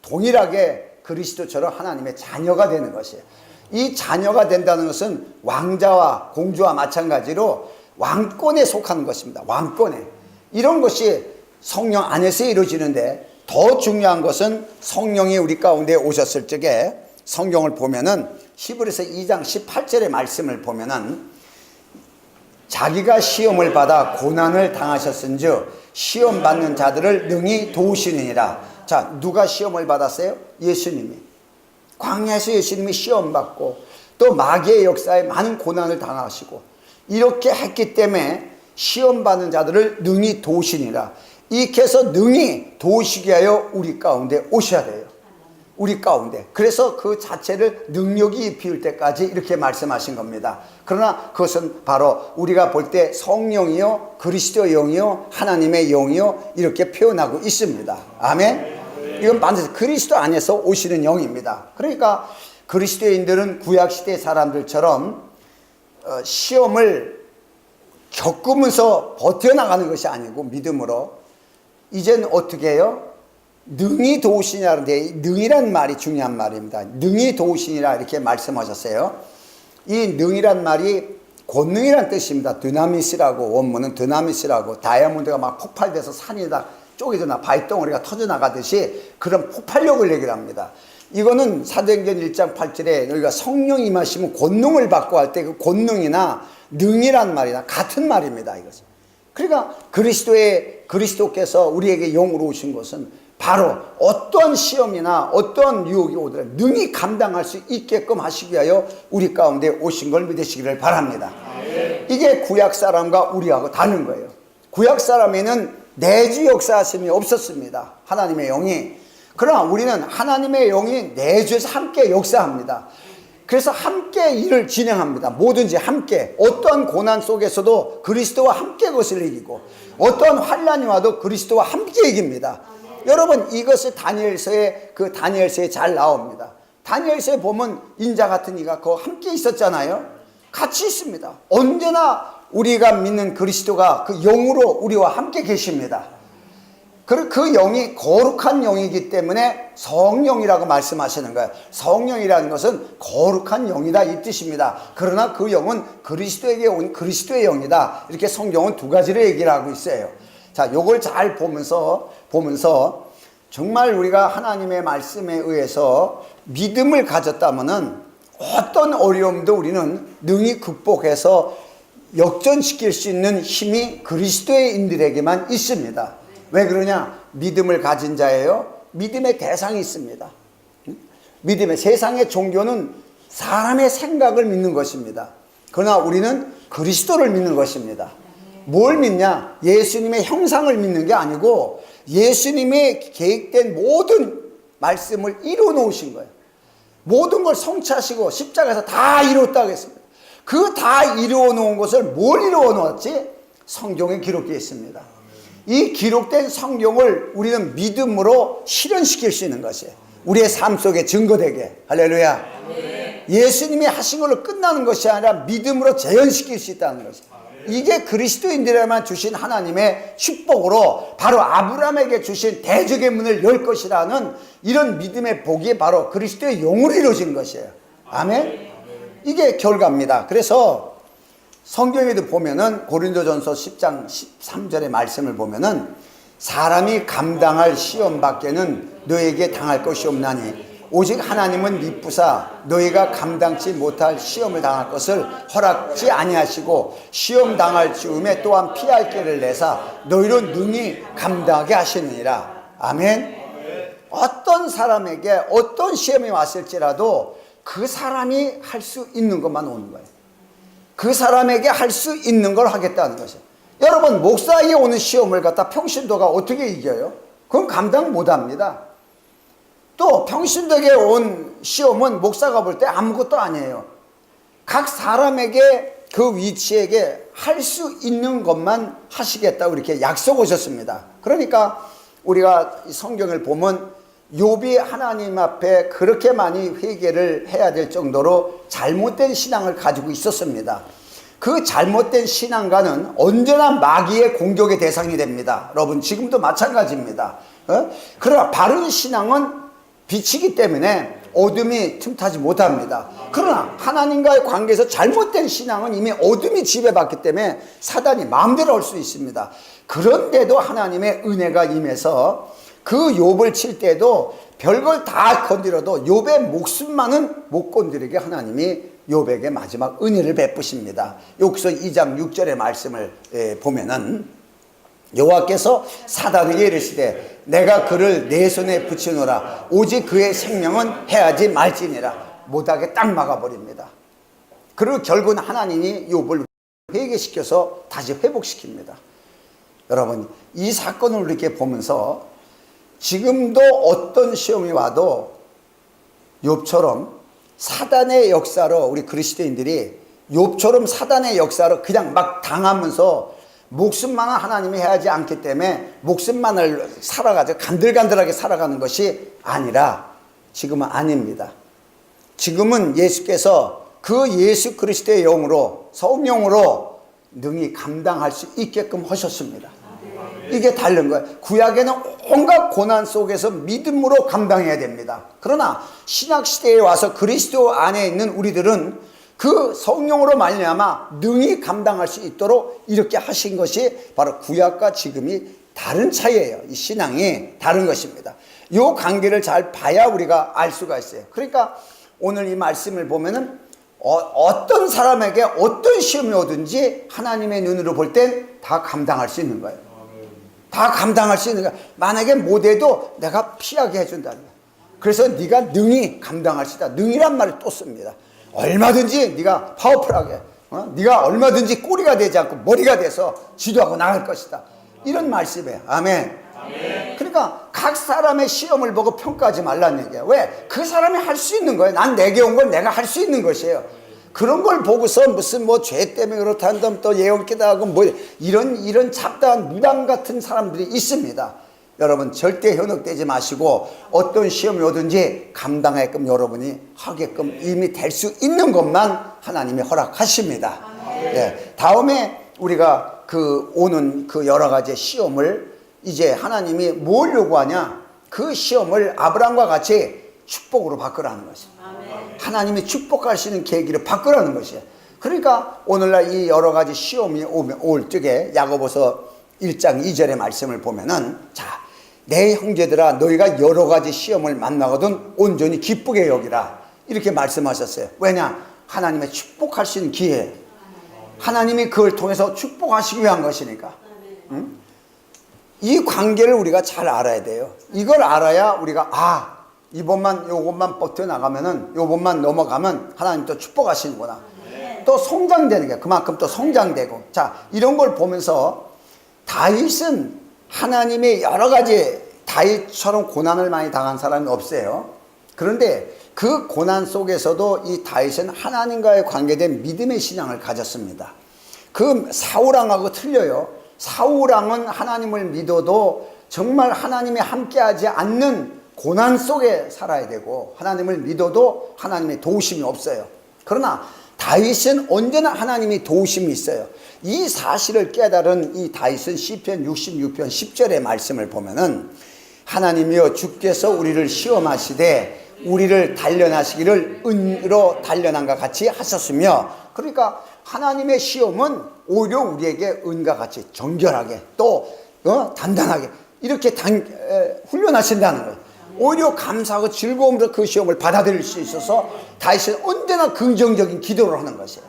동일하게 그리스도처럼 하나님의 자녀가 되는 것이에요. 이 자녀가 된다는 것은 왕자와 공주와 마찬가지로 왕권에 속하는 것입니다. 왕권에. 이런 것이 성령 안에서 이루어지는데, 더 중요한 것은 성령이 우리 가운데 오셨을 적에 성경을 보면은 히브리서 2장 18절의 말씀을 보면은, 자기가 시험을 받아 고난을 당하셨은즉 시험 받는 자들을 능히 도우시느니라. 자, 누가 시험을 받았어요? 예수님이. 광야에서 예수님이 시험 받고 또 마귀의 역사에 많은 고난을 당하시고 이렇게 했기 때문에 시험받는 자들을 능히 도우시니라. 이께서 능히 도우시게 하여 우리 가운데 오셔야 돼요. 우리 가운데. 그래서 그 자체를 능력이 비울 때까지 이렇게 말씀하신 겁니다. 그러나 그것은 바로 우리가 볼 때 성령이요, 그리스도의 영이요, 하나님의 영이요, 이렇게 표현하고 있습니다. 아멘. 이건 반드시 그리스도 안에서 오시는 영입니다. 그러니까 그리스도인들은 구약시대 사람들처럼 시험을 겪으면서 버텨나가는 것이 아니고 믿음으로 이제는 어떻게 해요? 능히 도우시냐는데 능이란 말이 중요한 말입니다. 능히 도우시니라 이렇게 말씀하셨어요. 이 능이란 말이 권능이란 뜻입니다. 드나미스라고, 원문은 드나미스라고, 다이아몬드가 막 폭발돼서 산에다 쪼개져나 바위덩어리가 터져나가듯이 그런 폭발력을 얘기를 합니다. 이거는 사도행전 1장 8절에 너희가 성령 임하시면 권능을 받고 할 때 그 권능이나 능이란 말이나 같은 말입니다. 이것은. 그러니까 그리스도께서 우리에게 영으로 오신 것은 바로 어떤 시험이나 어떤 유혹이 오더라도 능히 감당할 수 있게끔 하시기 위하여 우리 가운데 오신 걸 믿으시기를 바랍니다. 이게 구약 사람과 우리하고 다른 거예요. 구약 사람에는 내주 역사하심이 없었습니다. 하나님의 영이. 그러나 우리는 하나님의 영이 내주에서 함께 역사합니다. 그래서 함께 일을 진행합니다. 뭐든지 함께. 어떠한 고난 속에서도 그리스도와 함께 그것을 이기고 어떠한 환난이 와도 그리스도와 함께 이깁니다. 여러분, 이것이 다니엘서에 잘 나옵니다. 다니엘서에 보면 인자 같은 이가 그 함께 있었잖아요. 같이 있습니다. 언제나 우리가 믿는 그리스도가 그 영으로 우리와 함께 계십니다. 그 영이 거룩한 영이기 때문에 성령이라고 말씀하시는 거예요. 성령이라는 것은 거룩한 영이다 이 뜻입니다. 그러나 그 영은 그리스도에게 온 그리스도의 영이다. 이렇게 성경은 두 가지로 얘기를 하고 있어요. 자, 요걸 잘 보면서 정말 우리가 하나님의 말씀에 의해서 믿음을 가졌다면은 어떤 어려움도 우리는 능히 극복해서 역전시킬 수 있는 힘이 그리스도인들에게만 있습니다. 왜 그러냐? 믿음을 가진 자예요. 믿음의 대상이 있습니다. 믿음의 세상의 종교는 사람의 생각을 믿는 것입니다. 그러나 우리는 그리스도를 믿는 것입니다. 뭘 믿냐? 예수님의 형상을 믿는 게 아니고 예수님의 계획된 모든 말씀을 이루어 놓으신 거예요. 모든 걸 성취하시고 십자가에서 다 이루었다고 했습니다. 그 다 이루어 놓은 것을 뭘 이루어 놓았지? 성경에 기록되어 있습니다. 이 기록된 성경을 우리는 믿음으로 실현시킬 수 있는 것이에요. 우리의 삶 속에 증거되게. 할렐루야. 예수님이 하신 걸로 끝나는 것이 아니라 믿음으로 재현시킬 수 있다는 것이에요. 이게 그리스도인들에만 주신 하나님의 축복으로 바로 아브라함에게 주신 대적의 문을 열 것이라는 이런 믿음의 복이 바로 그리스도의 영으로 이루어진 것이에요. 아멘. 이게 결과입니다. 그래서 성경에도 보면은 고린도전서 10장 13절의 말씀을 보면은 사람이 감당할 시험 밖에는 너에게 당할 것이 없나니 오직 하나님은 미쁘사 너희가 감당치 못할 시험을 당할 것을 허락지 아니하시고 시험 당할 즈음에 또한 피할 길을 내사 너희로 능히 감당하게 하시느니라. 아멘. 어떤 사람에게 어떤 시험이 왔을지라도 그 사람이 할 수 있는 것만 오는 거예요. 그 사람에게 할 수 있는 걸 하겠다는 것이에요. 여러분, 목사에게 오는 시험을 갖다 평신도가 어떻게 이겨요? 그건 감당 못합니다. 또 평신도에게 온 시험은 목사가 볼 때 아무것도 아니에요. 각 사람에게 그 위치에게 할 수 있는 것만 하시겠다고 이렇게 약속하셨습니다. 그러니까 우리가 성경을 보면 욥이 하나님 앞에 그렇게 많이 회개를 해야 될 정도로 잘못된 신앙을 가지고 있었습니다. 그 잘못된 신앙과는 언제나 마귀의 공격의 대상이 됩니다. 여러분, 지금도 마찬가지입니다. 그러나 바른 신앙은 빛이기 때문에 어둠이 틈타지 못합니다. 그러나 하나님과의 관계에서 잘못된 신앙은 이미 어둠이 지배받기 때문에 사단이 마음대로 할 수 있습니다. 그런데도 하나님의 은혜가 임해서 그 욥을 칠 때도 별걸 다 건드려도 욥의 목숨만은 못 건드리게 하나님이 욥에게 마지막 은혜를 베푸십니다. 여기서 2장 6절의 말씀을 보면은 여호와께서 사단에게 이르시되 내가 그를 내 손에 붙이노라 오직 그의 생명은 해하지 말지니라. 못하게 딱 막아버립니다. 그리고 결국은 하나님이 욥을 회개시켜서 다시 회복시킵니다. 여러분, 이 사건을 이렇게 보면서 지금도 어떤 시험이 와도 욥처럼 사단의 역사로 우리 그리스도인들이 욥처럼 사단의 역사로 그냥 막 당하면서 목숨만은 하나님이 해야지 않기 때문에 목숨만을 살아가지고 간들간들하게 살아가는 것이 아니라 지금은 아닙니다. 지금은 예수께서 그 예수 그리스도의 영으로 성령으로 능히 감당할 수 있게끔 하셨습니다. 이게 다른 거예요. 구약에는 온갖 고난 속에서 믿음으로 감당해야 됩니다. 그러나 신약시대에 와서 그리스도 안에 있는 우리들은 그 성령으로 말미암아 능히 감당할 수 있도록 이렇게 하신 것이 바로 구약과 지금이 다른 차이예요. 이 신앙이 다른 것입니다. 이 관계를 잘 봐야 우리가 알 수가 있어요. 그러니까 오늘 이 말씀을 보면은 어떤 사람에게 어떤 시험이 오든지 하나님의 눈으로 볼 땐 다 감당할 수 있는 거예요. 다 감당할 수 있는 거야. 만약에 못해도 내가 피하게 해준다는 거야. 그래서 네가 능히 감당할 수 있다. 능이란 말을 또 씁니다. 얼마든지 네가 파워풀하게, 네가 얼마든지 꼬리가 되지 않고 머리가 돼서 지도하고 나갈 것이다. 이런 말씀이에요. 아멘. 그러니까 각 사람의 시험을 보고 평가하지 말라는 얘기예요. 왜? 그 사람이 할 수 있는 거예요. 난 내게 온 건 내가 할 수 있는 것이에요. 그런 걸 보고서 무슨 뭐 죄 때문에 그렇다는 또 예언기도 하고 뭐 이런 잡다한 무당 같은 사람들이 있습니다. 여러분 절대 현혹되지 마시고 어떤 시험이 오든지 감당하게끔 여러분이 하게끔 이미 될 수 있는 것만 하나님이 허락하십니다. 예. 다음에 우리가 그 오는 그 여러 가지 시험을 이제 하나님이 뭘 요구하냐? 그 시험을 아브라함과 같이 축복으로 바꾸라는 것이에요. 하나님이 축복하시는 계기를 바꾸라는 것이에요. 그러니까 오늘날 이 여러 가지 시험이 올 적에 야고보서 1장 2절의 말씀을 보면은 자, 내 형제들아 너희가 여러 가지 시험을 만나거든 온전히 기쁘게 여기라 이렇게 말씀하셨어요. 왜냐? 하나님의 축복할 수 있는 기회, 하나님이 그걸 통해서 축복하시기 위한 것이니까. 응? 이 관계를 우리가 잘 알아야 돼요. 이걸 알아야 우리가 요것만 버텨나가면은 요것만 넘어가면 하나님 또 축복하시는구나. 또 성장되는 게 그만큼 또 성장되고. 자, 이런 걸 보면서 다윗은 하나님의 여러 가지 다윗처럼 고난을 많이 당한 사람이 없어요. 그런데 그 고난 속에서도 이 다윗은 하나님과의 관계된 믿음의 신앙을 가졌습니다. 그 사울왕하고 틀려요. 사울왕은 하나님을 믿어도 정말 하나님이 함께하지 않는 고난 속에 살아야 되고 하나님을 믿어도 하나님의 도우심이 없어요. 그러나 다윗은 언제나 하나님이 도우심이 있어요. 이 사실을 깨달은 이 다윗은 시편 66편 10절의 말씀을 보면은 하나님이여 주께서 우리를 시험하시되 우리를 단련하시기를 은으로 단련한과 같이 하셨으며, 그러니까 하나님의 시험은 오히려 우리에게 은과 같이 정결하게 또 단단하게 이렇게 훈련하신다는 거예요. 오히려 감사하고 즐거움으로 그 시험을 받아들일 수 있어서 다윗은 언제나 긍정적인 기도를 하는 것이에요.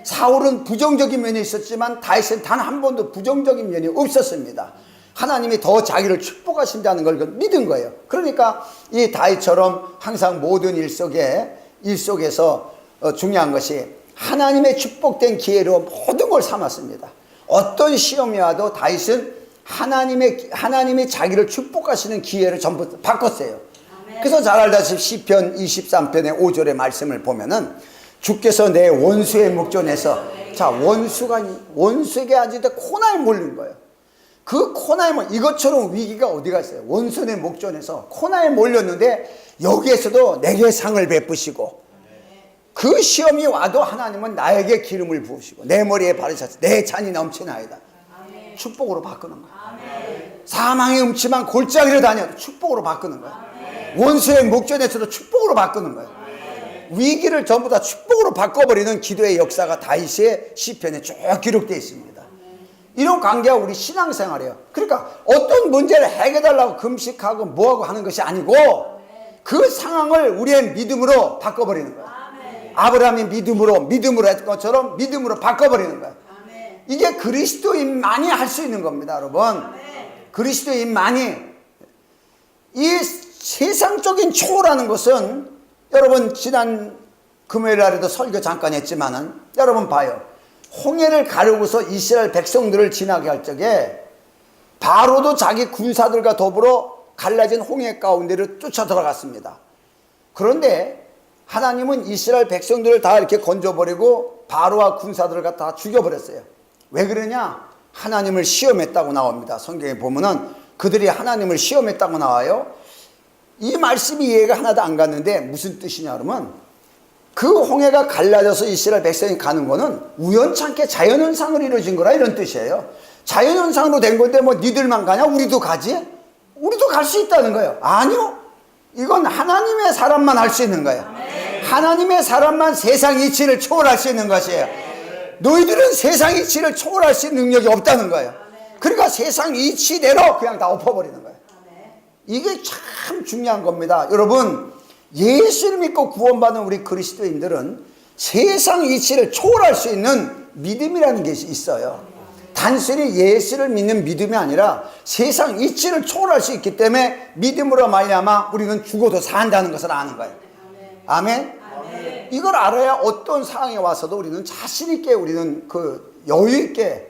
사울은 부정적인 면이 있었지만 다윗은 단 한 번도 부정적인 면이 없었습니다. 하나님이 더 자기를 축복하신다는 걸 믿은 거예요. 그러니까 이 다윗처럼 항상 모든 일 속에서 중요한 것이 하나님의 축복된 기회로 모든 걸 삼았습니다. 어떤 시험이 와도 다윗은 하나님이 자기를 축복하시는 기회를 전부 바꿨어요. 그래서 잘 알다시피 시편 23편의 5절의 말씀을 보면은 주께서 내 원수의 목전에서, 자, 원수에게 앉을 때 코나에 몰린 거예요. 그 코나에 이것처럼 위기가 어디가 있어요? 원수의 목전에서 코나에 몰렸는데 여기에서도 내게 상을 베푸시고 그 시험이 와도 하나님은 나에게 기름을 부으시고 내 머리에 바르셔서 내 잔이 넘치나이다. 축복으로 바꾸는 거야. 사망의 음침한 골짜기를 다녀도 축복으로 바꾸는 거야. 원수의 목전에서도 축복으로 바꾸는 거야. 위기를 전부 다 축복으로 바꿔버리는 기도의 역사가 다윗의 시편에 쭉 기록되어 있습니다. 이런 관계가 우리 신앙생활이에요. 그러니까 어떤 문제를 해결하려고 금식하고 뭐하고 하는 것이 아니고 그 상황을 우리의 믿음으로 바꿔버리는 거야. 아브라함이 믿음으로 했던 것처럼 믿음으로 바꿔버리는 거야. 이게 그리스도인만이 할 수 있는 겁니다, 여러분. 그리스도인만이. 이 세상적인 초라는 것은 여러분 지난 금요일 날에도 설교 잠깐 했지만은 여러분 봐요. 홍해를 가르고서 이스라엘 백성들을 지나게 할 적에 바로도 자기 군사들과 더불어 갈라진 홍해 가운데를 쫓아 들어갔습니다. 그런데 하나님은 이스라엘 백성들을 다 이렇게 건져버리고 바로와 군사들을 다 죽여버렸어요. 왜 그러냐? 하나님을 시험했다고 나옵니다. 성경에 보면은 그들이 하나님을 시험했다고 나와요. 이 말씀이 이해가 하나도 안 갔는데 무슨 뜻이냐 그러면 그 홍해가 갈라져서 이스라엘 백성이 가는 거는 우연찮게 자연현상으로 이루어진 거라 이런 뜻이에요. 자연현상으로 된 건데 뭐 니들만 가냐? 우리도 가지? 우리도 갈 수 있다는 거예요. 아니요. 이건 하나님의 사람만 할 수 있는 거예요. 하나님의 사람만 세상 이치를 초월할 수 있는 것이에요. 너희들은 세상 이치를 초월할 수 있는 능력이 없다는 거예요. 그러니까 세상 이치대로 그냥 다 엎어버리는 거예요. 이게 참 중요한 겁니다. 여러분, 예수를 믿고 구원받은 우리 그리스도인들은 세상 이치를 초월할 수 있는 믿음이라는 것이 있어요. 단순히 예수를 믿는 믿음이 아니라 세상 이치를 초월할 수 있기 때문에 믿음으로 말미암아 우리는 죽어도 산다는 것을 아는 거예요. 아멘? 아멘. 이걸 알아야 어떤 상황에 와서도 우리는 자신 있게, 우리는 그 여유 있게,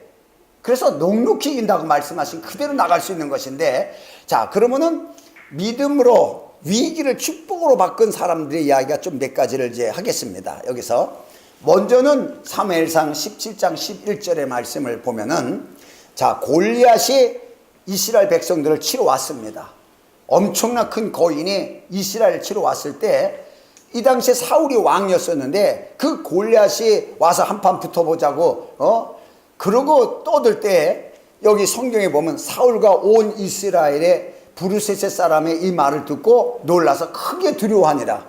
그래서 넉넉히 이긴다고 말씀하신 그대로 나갈 수 있는 것인데, 자, 그러면은 믿음으로 위기를 축복으로 바꾼 사람들의 이야기가 좀 몇 가지를 이제 하겠습니다. 여기서 먼저는 사무엘상 17장 11절의 말씀을 보면은, 자, 골리앗이 이스라엘 백성들을 치러 왔습니다. 엄청난 큰 거인이 이스라엘을 치러 왔을 때 이 당시에 사울이 왕이었었는데 그 골리앗이 와서 한판 붙어보자고 그러고 떠들 때 여기 성경에 보면 사울과 온 이스라엘의 브루셋의 사람의 이 말을 듣고 놀라서 크게 두려워하니라.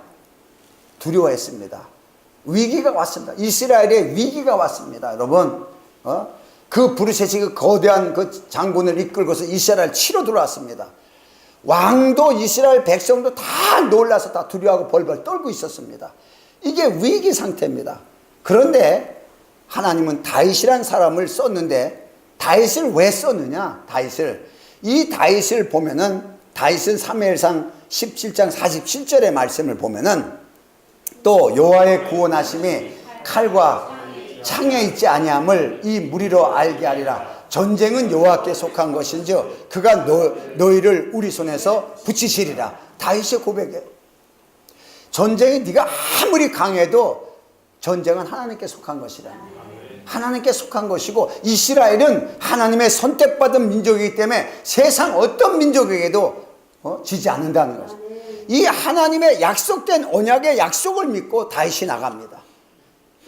두려워했습니다. 위기가 왔습니다. 이스라엘에 위기가 왔습니다. 여러분, 그 브루셋이 그 거대한 그 장군을 이끌고서 이스라엘 치러 들어왔습니다. 왕도 이스라엘 백성도 다 놀라서 다 두려워하고 벌벌 떨고 있었습니다. 이게 위기 상태입니다. 그런데 하나님은 다윗이란 사람을 썼는데, 다윗을 왜 썼느냐? 이 다윗을 보면은, 다윗은 사무엘상 17장 47절의 말씀을 보면은 또 여호와의 구원하심이 칼과 창에 있지 아니함을 이 무리로 알게 하리라. 전쟁은 여호와께 속한 것인즉 그가 너희를 우리 손에서 붙이시리라. 다윗의 고백이에요. 전쟁이 네가 아무리 강해도 전쟁은 하나님께 속한 것이라. 하나님께 속한 것이고, 이스라엘은 하나님의 선택받은 민족이기 때문에 세상 어떤 민족에게도 지지 않는다는 거죠. 이 하나님의 약속된 언약의 약속을 믿고 다윗이 나갑니다.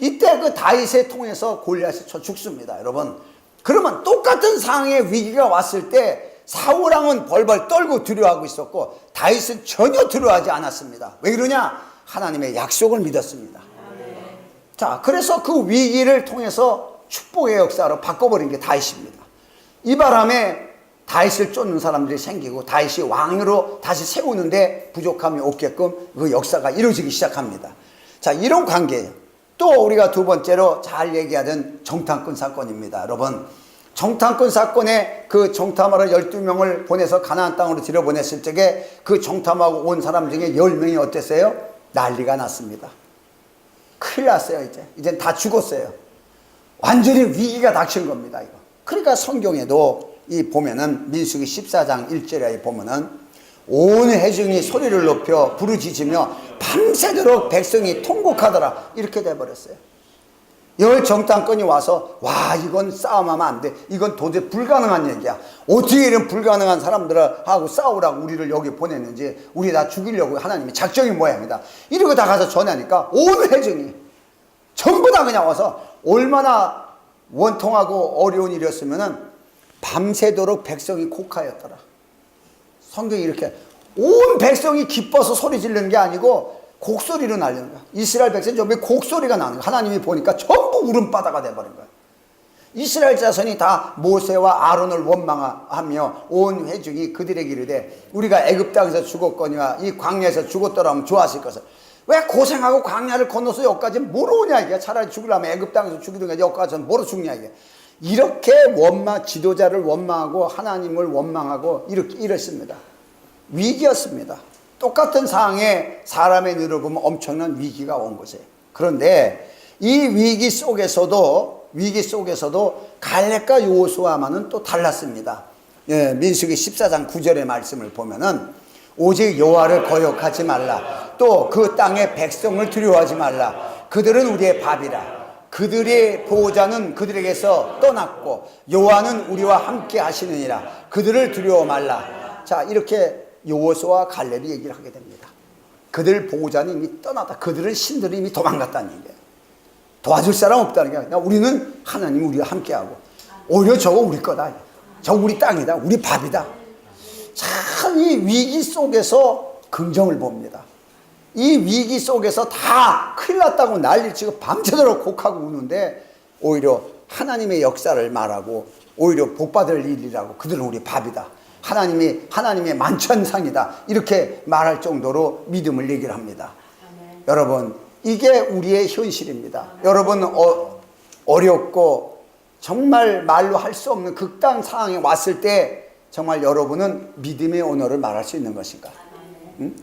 이때 그 다윗을 통해서 골리앗이 쳐 죽습니다. 여러분, 그러면 똑같은 상황의 위기가 왔을 때 사울왕은 벌벌 떨고 두려워하고 있었고 다윗은 전혀 두려워하지 않았습니다. 왜 그러냐? 하나님의 약속을 믿었습니다. 자, 그래서 그 위기를 통해서 축복의 역사로 바꿔버린 게 다윗입니다. 이 바람에 다윗을 쫓는 사람들이 생기고 다윗이 왕으로 다시 세우는데 부족함이 없게끔 그 역사가 이루어지기 시작합니다. 자, 이런 관계예요. 또 우리가 두 번째로 잘 얘기하던 정탐꾼 사건입니다. 여러분, 정탐꾼 사건에 그 정탐하러 12명을 보내서 가나안 땅으로 들여보냈을 적에 그 정탐하고 온 사람 중에 10명이 어땠어요? 난리가 났습니다. 큰일 났어요. 이제 다 죽었어요. 완전히 위기가 닥친 겁니다. 이거. 그러니까 성경에도 이 보면은 민수기 14장 1절에 보면은 온 회중이 소리를 높여 부르짖으며 밤새도록 백성이 통곡하더라. 이렇게 돼버렸어요. 열 정탐꾼이 와서 와, 이건 싸움하면 안 돼. 이건 도저히 불가능한 얘기야. 어떻게 이런 불가능한 사람들하고 싸우라고 우리를 여기 보냈는지, 우리 다 죽이려고 하나님이 작정이 모양이다. 이러고 다 가서 전하니까 온 회중이 전부 다 그냥 와서, 얼마나 원통하고 어려운 일이었으면은 밤새도록 백성이 곡하였더라. 성경이 이렇게 온 백성이 기뻐서 소리 지르는 게 아니고 곡소리로 날리는 거야. 이스라엘 백성이 전부 곡소리가 나는 거야. 하나님이 보니까 전부 울음바다가 돼버린 거야. 이스라엘 자손이 다 모세와 아론을 원망하며 온 회중이 그들에게 이르되 우리가 애굽 땅에서 죽었거니와 이 광야에서 죽었더라면 좋았을 것을, 왜 고생하고 광야를 건너서 여기까지 뭐로 오냐 이게. 차라리 죽으려면 애굽 땅에서 죽이든가 여기까지 뭐로 죽냐 이게. 이렇게 지도자를 원망하고 하나님을 원망하고 이랬습니다. 위기였습니다. 똑같은 상황에 사람의 눈으로 보면 엄청난 위기가 온 것이에요. 그런데 이 위기 속에서도 위기 속에서도 갈렙과 여호수아만은 또 달랐습니다. 예, 민수기 14장 9절의 말씀을 보면은 오직 여호와를 거역하지 말라. 또 그 땅의 백성을 두려워하지 말라. 그들은 우리의 밥이라. 그들의 보호자는 그들에게서 떠났고 여호와는 우리와 함께 하시느니라. 그들을 두려워 말라. 자, 이렇게 여호수아와 갈렙이 얘기를 하게 됩니다. 그들 보호자는 이미 떠났다. 그들은 신들이 이미 도망갔다는 얘기예요. 도와줄 사람 없다는 게 아니라 우리는 하나님이 우리와 함께하고 오히려 저거 우리 거다. 저거 우리 땅이다. 우리 밥이다. 참 이 위기 속에서 긍정을 봅니다. 이 위기 속에서 다 큰일 났다고 난리치고 밤새도록 곡하고 우는데 오히려 하나님의 역사를 말하고 오히려 복받을 일이라고 그들은 우리 밥이다. 하나님의 만천상이다. 이렇게 말할 정도로 믿음을 얘기를 합니다. 여러분, 이게 우리의 현실입니다. 여러분, 어렵고 정말 말로 할 수 없는 극단 상황에 왔을 때 정말 여러분은 믿음의 언어를 말할 수 있는 것인가?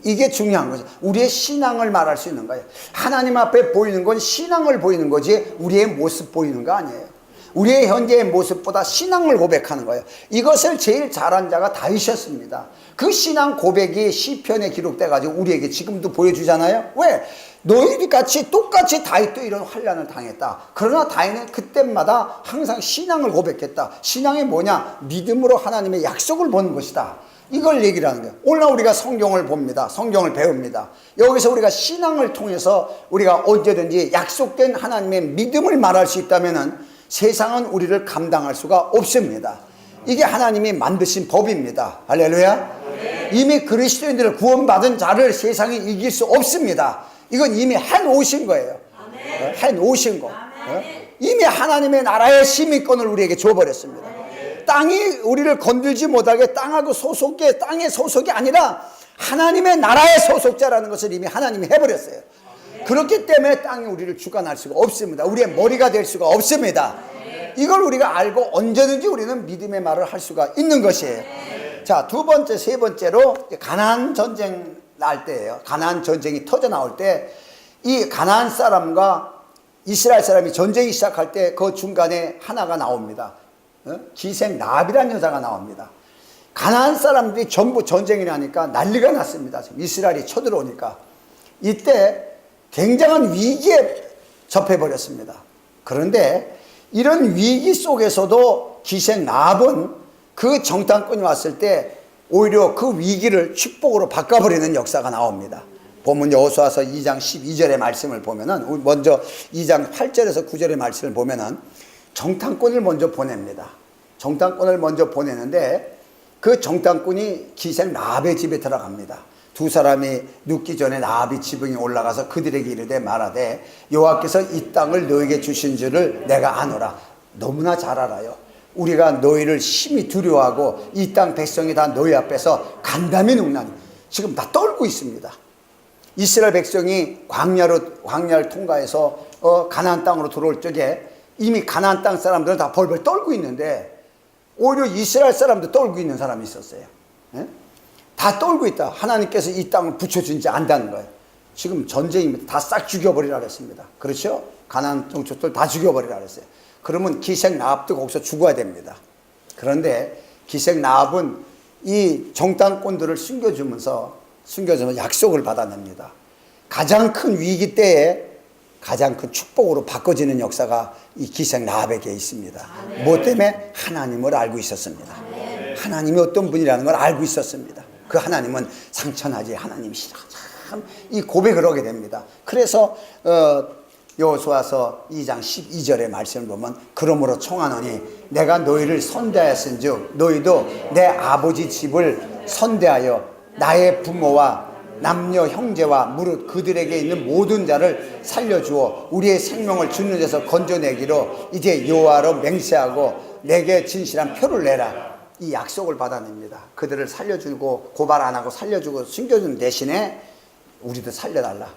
이게 중요한 거죠. 우리의 신앙을 말할 수 있는 거예요. 하나님 앞에 보이는 건 신앙을 보이는 거지 우리의 모습 보이는 거 아니에요. 우리의 현재의 모습보다 신앙을 고백하는 거예요. 이것을 제일 잘한 자가 다윗이었습니다. 그 신앙 고백이 시편에 기록돼 가지고 우리에게 지금도 보여주잖아요. 왜? 너희들 같이 똑같이 다윗도 이런 환난을 당했다. 그러나 다윗은 그때마다 항상 신앙을 고백했다. 신앙이 뭐냐? 믿음으로 하나님의 약속을 보는 것이다. 이걸 얘기를 하는 거예요. 오늘 우리가 성경을 봅니다. 성경을 배웁니다. 여기서 우리가 신앙을 통해서 우리가 언제든지 약속된 하나님의 믿음을 말할 수 있다면은 세상은 우리를 감당할 수가 없습니다. 이게 하나님이 만드신 법입니다. 할렐루야. 이미 그리스도인들을 구원받은 자를 세상이 이길 수 없습니다. 이건 이미 해놓으신 거예요. 해놓으신 거. 이미 하나님의 나라의 시민권을 우리에게 줘버렸습니다. 땅이 우리를 건들지 못하게 땅하고 소속의 땅의 소속이 아니라 하나님의 나라의 소속자라는 것을 이미 하나님이 해버렸어요. 그렇기 때문에 땅이 우리를 주관할 수가 없습니다. 우리의 머리가 될 수가 없습니다. 이걸 우리가 알고 언제든지 우리는 믿음의 말을 할 수가 있는 것이에요. 자, 두 번째, 세 번째로 가나안 전쟁 날 때예요. 가나안 전쟁이 터져 나올 때 이 가나안 사람과 이스라엘 사람이 전쟁이 시작할 때 그 중간에 하나가 나옵니다. 기생 라합이라는 여자가 나옵니다. 가나안 사람들이 전부 전쟁이 나니까 난리가 났습니다. 이스라엘이 쳐들어오니까 이때 굉장한 위기에 접해버렸습니다. 그런데 이런 위기 속에서도 기생 라합은 그 정탐꾼이 왔을 때 오히려 그 위기를 축복으로 바꿔버리는 역사가 나옵니다. 보면 여호수아서 2장 12절의 말씀을 보면은 먼저 2장 8절에서 9절의 말씀을 보면은 정탐꾼을 먼저 보냅니다. 정탐꾼을 먼저 보내는데 그 정탐꾼이 기생 라합의 집에 들어갑니다. 두 사람이 눕기 전에 라합이 지붕에 올라가서 그들에게 이르되 말하되 여호와께서 이 땅을 너에게 주신 줄을 내가 아노라. 너무나 잘 알아요. 우리가 너희를 심히 두려워하고 이 땅 백성이 다 너희 앞에서 간담이 눅나니 지금 다 떨고 있습니다. 이스라엘 백성이 광야를 통과해서 가나안 땅으로 들어올 적에 이미 가나안 땅 사람들은 다 벌벌 떨고 있는데 오히려 이스라엘 사람도 떨고 있는 사람이 있었어요. 예? 다 떨고 있다. 하나님께서 이 땅을 붙여준지 안다는 거예요. 지금 전쟁입니다. 다 싹 죽여버리라 그랬습니다. 그렇죠? 가나안 종족들 다 죽여버리라 그랬어요. 그러면 기생 라합도 거기서 죽어야 됩니다. 그런데 기생 라합은 이 정탐꾼들을 숨겨주면서 약속을 받아냅니다. 가장 큰 위기 때에 가장 큰 축복으로 바꿔지는 역사가 이 기생 라합에게 있습니다. 무엇 때문에? 하나님을 알고 있었습니다. 하나님이 어떤 분이라는 걸 알고 있었습니다. 그 하나님은 상처나지 하나님이시라. 참 이 고백을 하게 됩니다. 그래서 여호수아서 2장 12절의 말씀을 보면 그러므로 청하노니 내가 너희를 선대하였은즉 너희도 내 아버지 집을 선대하여 나의 부모와 남녀 형제와 무릇 그들에게 있는 모든 자를 살려주어 우리의 생명을 주는 데서 건져내기로 이제 여호와로 맹세하고 내게 진실한 표를 내라. 이 약속을 받아냅니다. 그들을 살려주고 고발 안 하고 살려주고 숨겨주는 대신에 우리도 살려달라.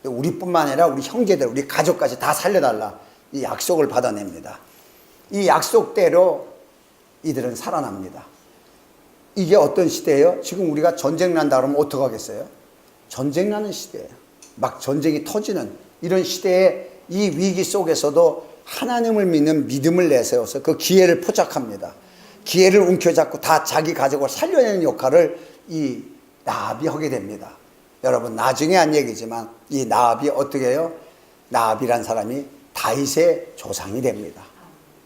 우리뿐만 아니라 우리 형제들 우리 가족까지 다 살려달라. 이 약속을 받아냅니다. 이 약속대로 이들은 살아납니다. 이게 어떤 시대예요? 지금 우리가 전쟁 난다 그러면 어떡하겠어요? 전쟁 나는 시대예요. 막 전쟁이 터지는 이런 시대에 이 위기 속에서도 하나님을 믿는 믿음을 내세워서 그 기회를 포착합니다. 기회를 움켜잡고 다 자기 가족을 살려내는 역할을 이 나압이 하게 됩니다. 여러분, 나중에 한 얘기지만 이 나압이 어떻게 해요? 나압이란 사람이 다윗의 조상이 됩니다.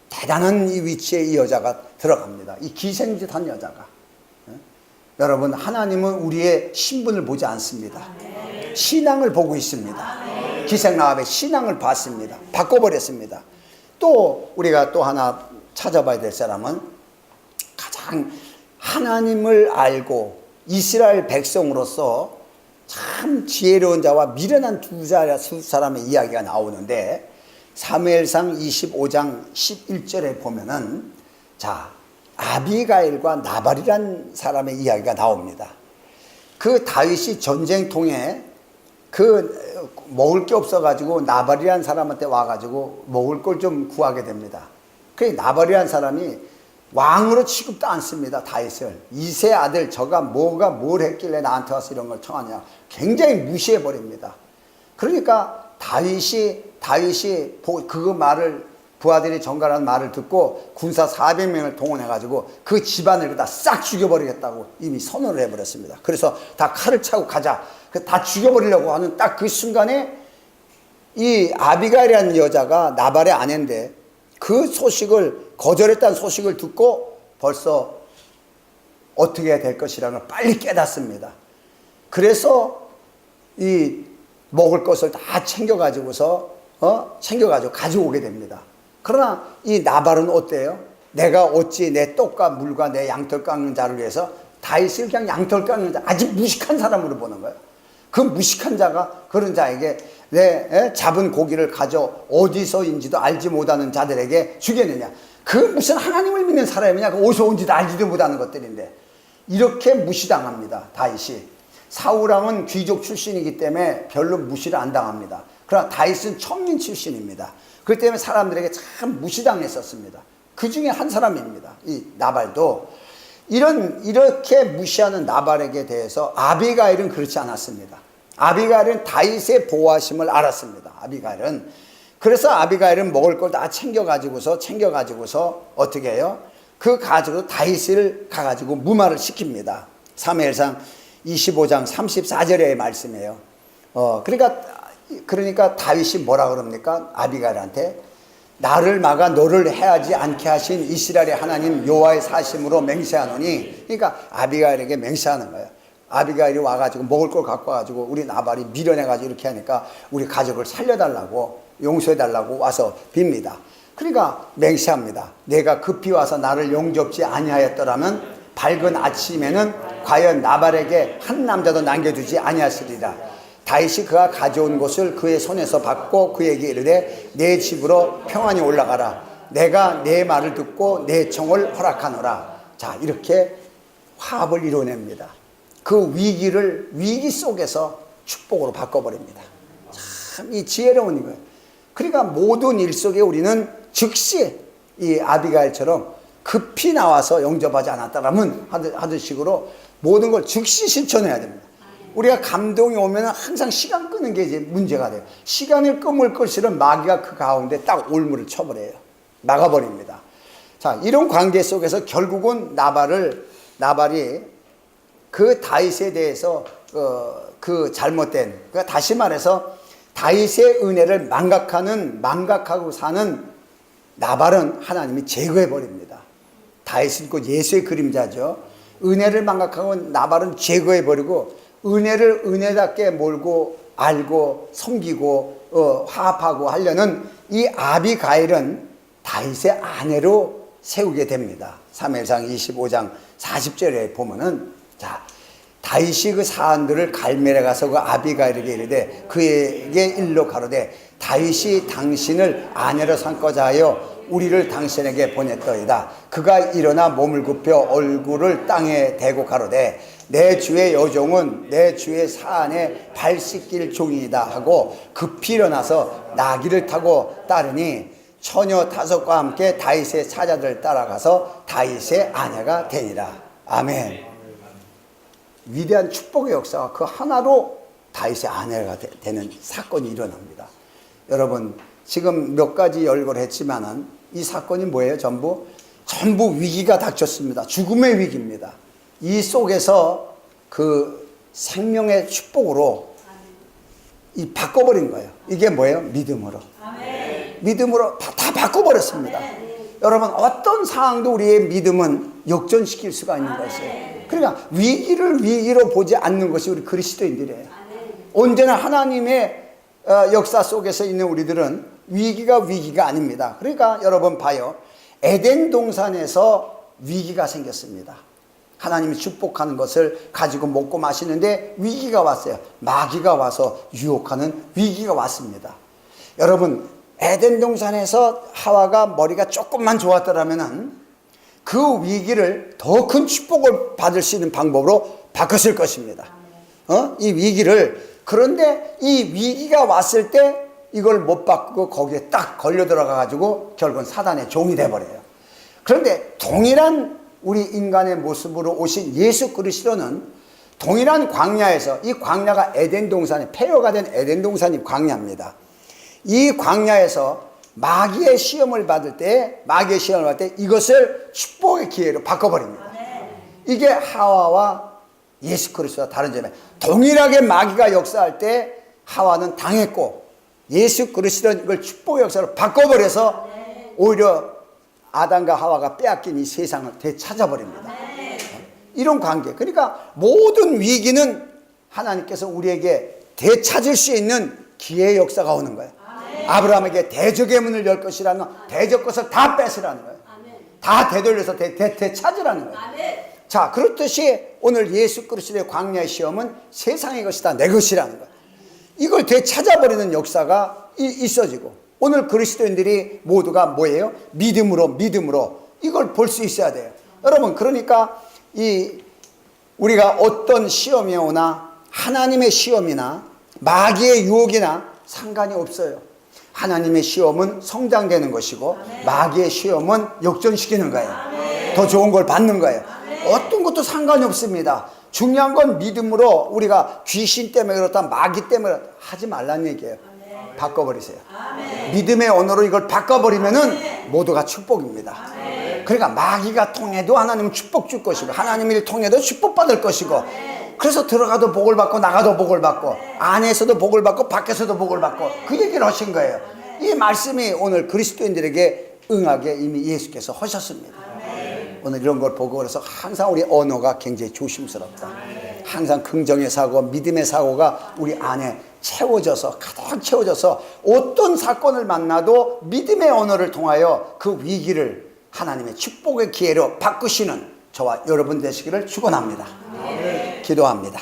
대단한 이 위치에 이 여자가 들어갑니다. 이 기생짓한 여자가. 여러분, 하나님은 우리의 신분을 보지 않습니다. 신앙을 보고 있습니다. 기생나압의 신앙을 봤습니다. 바꿔버렸습니다. 또 우리가 또 하나 찾아봐야 될 사람은 가장 하나님을 알고 이스라엘 백성으로서 참 지혜로운 자와 미련한 두 사람의 이야기가 나오는데, 사무엘상 25장 11절에 보면은 자, 아비가일과 나발이란 사람의 이야기가 나옵니다. 그 다윗이 전쟁통에 그 먹을 게 없어가지고 나발이란 사람한테 와가지고 먹을 걸 좀 구하게 됩니다. 그 나발이란 사람이 왕으로 취급도 않습니다. 다윗을. 이세 아들 저가 뭘 했길래 나한테 와서 이런 걸 청하냐. 굉장히 무시해 버립니다. 그러니까 다윗이 그 말을, 부하들이 전가라는 말을 듣고 군사 400명을 동원해가지고 그 집안을 다 싹 죽여버리겠다고 이미 선언을 해버렸습니다. 그래서 다 칼을 차고 가자. 다 죽여버리려고 하는 딱 그 순간에 이 아비가일이라는 여자가 나발의 아내인데 그 소식을, 거절했다는 소식을 듣고 벌써 어떻게 해야 될 것이라는 걸 빨리 깨닫습니다. 그래서 이 먹을 것을 다 챙겨가지고서 가지고 오게 됩니다. 그러나 이 나발은 어때요? 내가 어찌 내 떡과 물과 내 양털 깎는 자를 위해서 다윗을 그냥 양털 깎는 자, 아주 무식한 사람으로 보는 거예요. 그 무식한 자가 그런 자에게 내 잡은 고기를 가져 어디서인지도 알지 못하는 자들에게 주겠느냐. 그 무슨 하나님을 믿는 사람이냐. 그 어디서 온지도 알지도 못하는 것들인데 이렇게 무시당합니다. 다윗이. 사울왕은 귀족 출신이기 때문에 별로 무시를 안 당합니다. 그러나 다윗은 천민 출신입니다. 그렇기 때문에 사람들에게 참 무시당했었습니다. 그 중에 한 사람입니다. 이 나발도. 이렇게 무시하는 나발에게 대해서 아비가일은 그렇지 않았습니다. 아비가일은 다윗의 보호하심을 알았습니다. 아비가일은. 그래서 아비가일은 먹을 걸 다 챙겨가지고서 어떻게 해요? 그 가지고 다윗을 가가지고 무마를 시킵니다. 사무엘상 25장 34절의 말씀이에요. 그러니까 다윗이 뭐라 그럽니까? 아비가일한테 나를 막아 너를 해하지 않게 하신 이스라엘의 하나님 여호와의 사심으로 맹세하노니. 그러니까 아비가일에게 맹세하는 거예요. 아비가일이 와가지고 먹을 걸 갖고 와가지고 우리 나발이 밀어내가지고 이렇게 하니까 우리 가족을 살려달라고, 용서해달라고 와서 빕니다. 그러니까 맹세합니다. 내가 급히 와서 나를 용접지 아니하였더라면 밝은 아침에는 과연 나발에게 한 남자도 남겨두지 아니하시리라. 다윗이 그가 가져온 것을 그의 손에서 받고 그에게 이르되 내 집으로 평안히 올라가라. 내가 내 말을 듣고 내 청을 허락하노라. 자, 이렇게 화합을 이뤄냅니다. 그 위기 속에서 축복으로 바꿔버립니다. 참 이 지혜로운 거예요. 그러니까 모든 일 속에 우리는 즉시 이 아비가일처럼 급히 나와서 영접하지 않았다라면 하던 식으로 모든 걸 즉시 실천해야 됩니다. 우리가 감동이 오면 항상 시간 끄는 게 이제 문제가 돼요. 시간을 끄물 것이는 마귀가 그 가운데 딱 올무를 쳐버려요. 막아버립니다. 자, 이런 관계 속에서 결국은 나발이 그 다윗에 대해서 그 잘못된, 그러니까 다시 말해서 다윗의 은혜를 망각하고 사는 나발은 하나님이 제거해 버립니다. 다윗은 그 예수의 그림자죠. 은혜를 망각하고 나발은 제거해 버리고 은혜를 은혜답게 몰고 알고 섬기고 화합하고 하려는 이 아비가일은 다윗의 아내로 세우게 됩니다. 사무엘상 25장 40절에 보면은, 자, 다윗이 그 사안들을 갈멜에 가서 그 아비가일에게 이르되 그에게 일러 가로되 다윗이 당신을 아내로 삼고자 하여 우리를 당신에게 보냈더이다. 그가 일어나 몸을 굽혀 얼굴을 땅에 대고 가로되 내 주의 여종은 내 주의 사안에 발 씻길 종이다 하고 급히 일어나서 나귀를 타고 따르니 처녀 5과 함께 다윗의 사자들을 따라가서 다윗의 아내가 되니라. 아멘. 위대한 축복의 역사가 그 하나로 다윗의 아내가 되는 사건이 일어납니다. 여러분, 지금 몇 가지 열거를 했지만은 이 사건이 뭐예요? 전부 위기가 닥쳤습니다. 죽음의 위기입니다. 이 속에서 그 생명의 축복으로 이 바꿔버린 거예요. 이게 뭐예요? 믿음으로. 믿음으로 다 바꿔버렸습니다. 여러분, 어떤 상황도 우리의 믿음은 역전시킬 수가 있는 것이에요. 그러니까 위기를 위기로 보지 않는 것이 우리 그리스도인들이에요. 언제나 하나님의 역사 속에서 있는 우리들은 위기가 아닙니다. 그러니까 여러분 봐요. 에덴 동산에서 위기가 생겼습니다. 하나님이 축복하는 것을 가지고 먹고 마시는데 위기가 왔어요. 마귀가 와서 유혹하는 위기가 왔습니다. 여러분, 에덴 동산에서 하와가 머리가 조금만 좋았더라면은 그 위기를 더 큰 축복을 받을 수 있는 방법으로 바꿨을 것입니다. 이 위기를. 그런데 이 위기가 왔을 때 이걸 못 바꾸고 거기에 딱 걸려 들어가 가지고 결국은 사단의 종이 돼버려요. 그런데 동일한 우리 인간의 모습으로 오신 예수 그리스도는 동일한 광야에서, 이 광야가 에덴 동산이 폐허가 된 에덴 동산이 광야입니다. 이 광야에서 마귀의 시험을 받을 때 이것을 축복의 기회로 바꿔버립니다. 이게 하와와 예수 그리스도와 다른 점이에요. 동일하게 마귀가 역사할 때 하와는 당했고 예수 그리스도는 이걸 축복의 역사로 바꿔버려서 오히려 아담과 하와가 빼앗긴 이 세상을 되찾아버립니다. 이런 관계. 그러니까 모든 위기는 하나님께서 우리에게 되찾을 수 있는 기회의 역사가 오는 거예요. 아브라함에게 대적의 문을 열 것이라는 건 대적 것을 다 뺏으라는 거예요. 다 되돌려서 되찾으라는 거예요. 자, 그렇듯이 오늘 예수 그리스도의 광야의 시험은 세상의 것이다, 내 것이라는 거예요. 이걸 되찾아버리는 역사가 있어지고, 오늘 그리스도인들이 모두가 뭐예요? 믿음으로 이걸 볼 수 있어야 돼요. 여러분, 그러니까 우리가 어떤 시험이 오나 하나님의 시험이나 마귀의 유혹이나 상관이 없어요. 하나님의 시험은 성장되는 것이고 마귀의 시험은 역전시키는 거예요. 더 좋은 걸 받는 거예요. 어떤 것도 상관이 없습니다. 중요한 건 믿음으로, 우리가 귀신 때문에 그렇다, 마귀 때문에 하지 말라는 얘기예요. 바꿔버리세요. 믿음의 언어로 이걸 바꿔버리면은 모두가 축복입니다. 그러니까 마귀가 통해도 하나님은 축복 줄 것이고 하나님을 통해도 축복받을 것이고, 그래서 들어가도 복을 받고 나가도 복을 받고 안에서도 복을 받고 밖에서도 복을 받고, 그 얘기를 하신 거예요. 이 말씀이 오늘 그리스도인들에게 응하게 이미 예수께서 하셨습니다. 오늘 이런 걸 보고 그래서 항상 우리 언어가 굉장히 조심스럽다. 항상 긍정의 사고, 믿음의 사고가 우리 안에 채워져서, 가득 채워져서 어떤 사건을 만나도 믿음의 언어를 통하여 그 위기를 하나님의 축복의 기회로 바꾸시는 저와 여러분 되시기를 축원합니다. 기도합니다.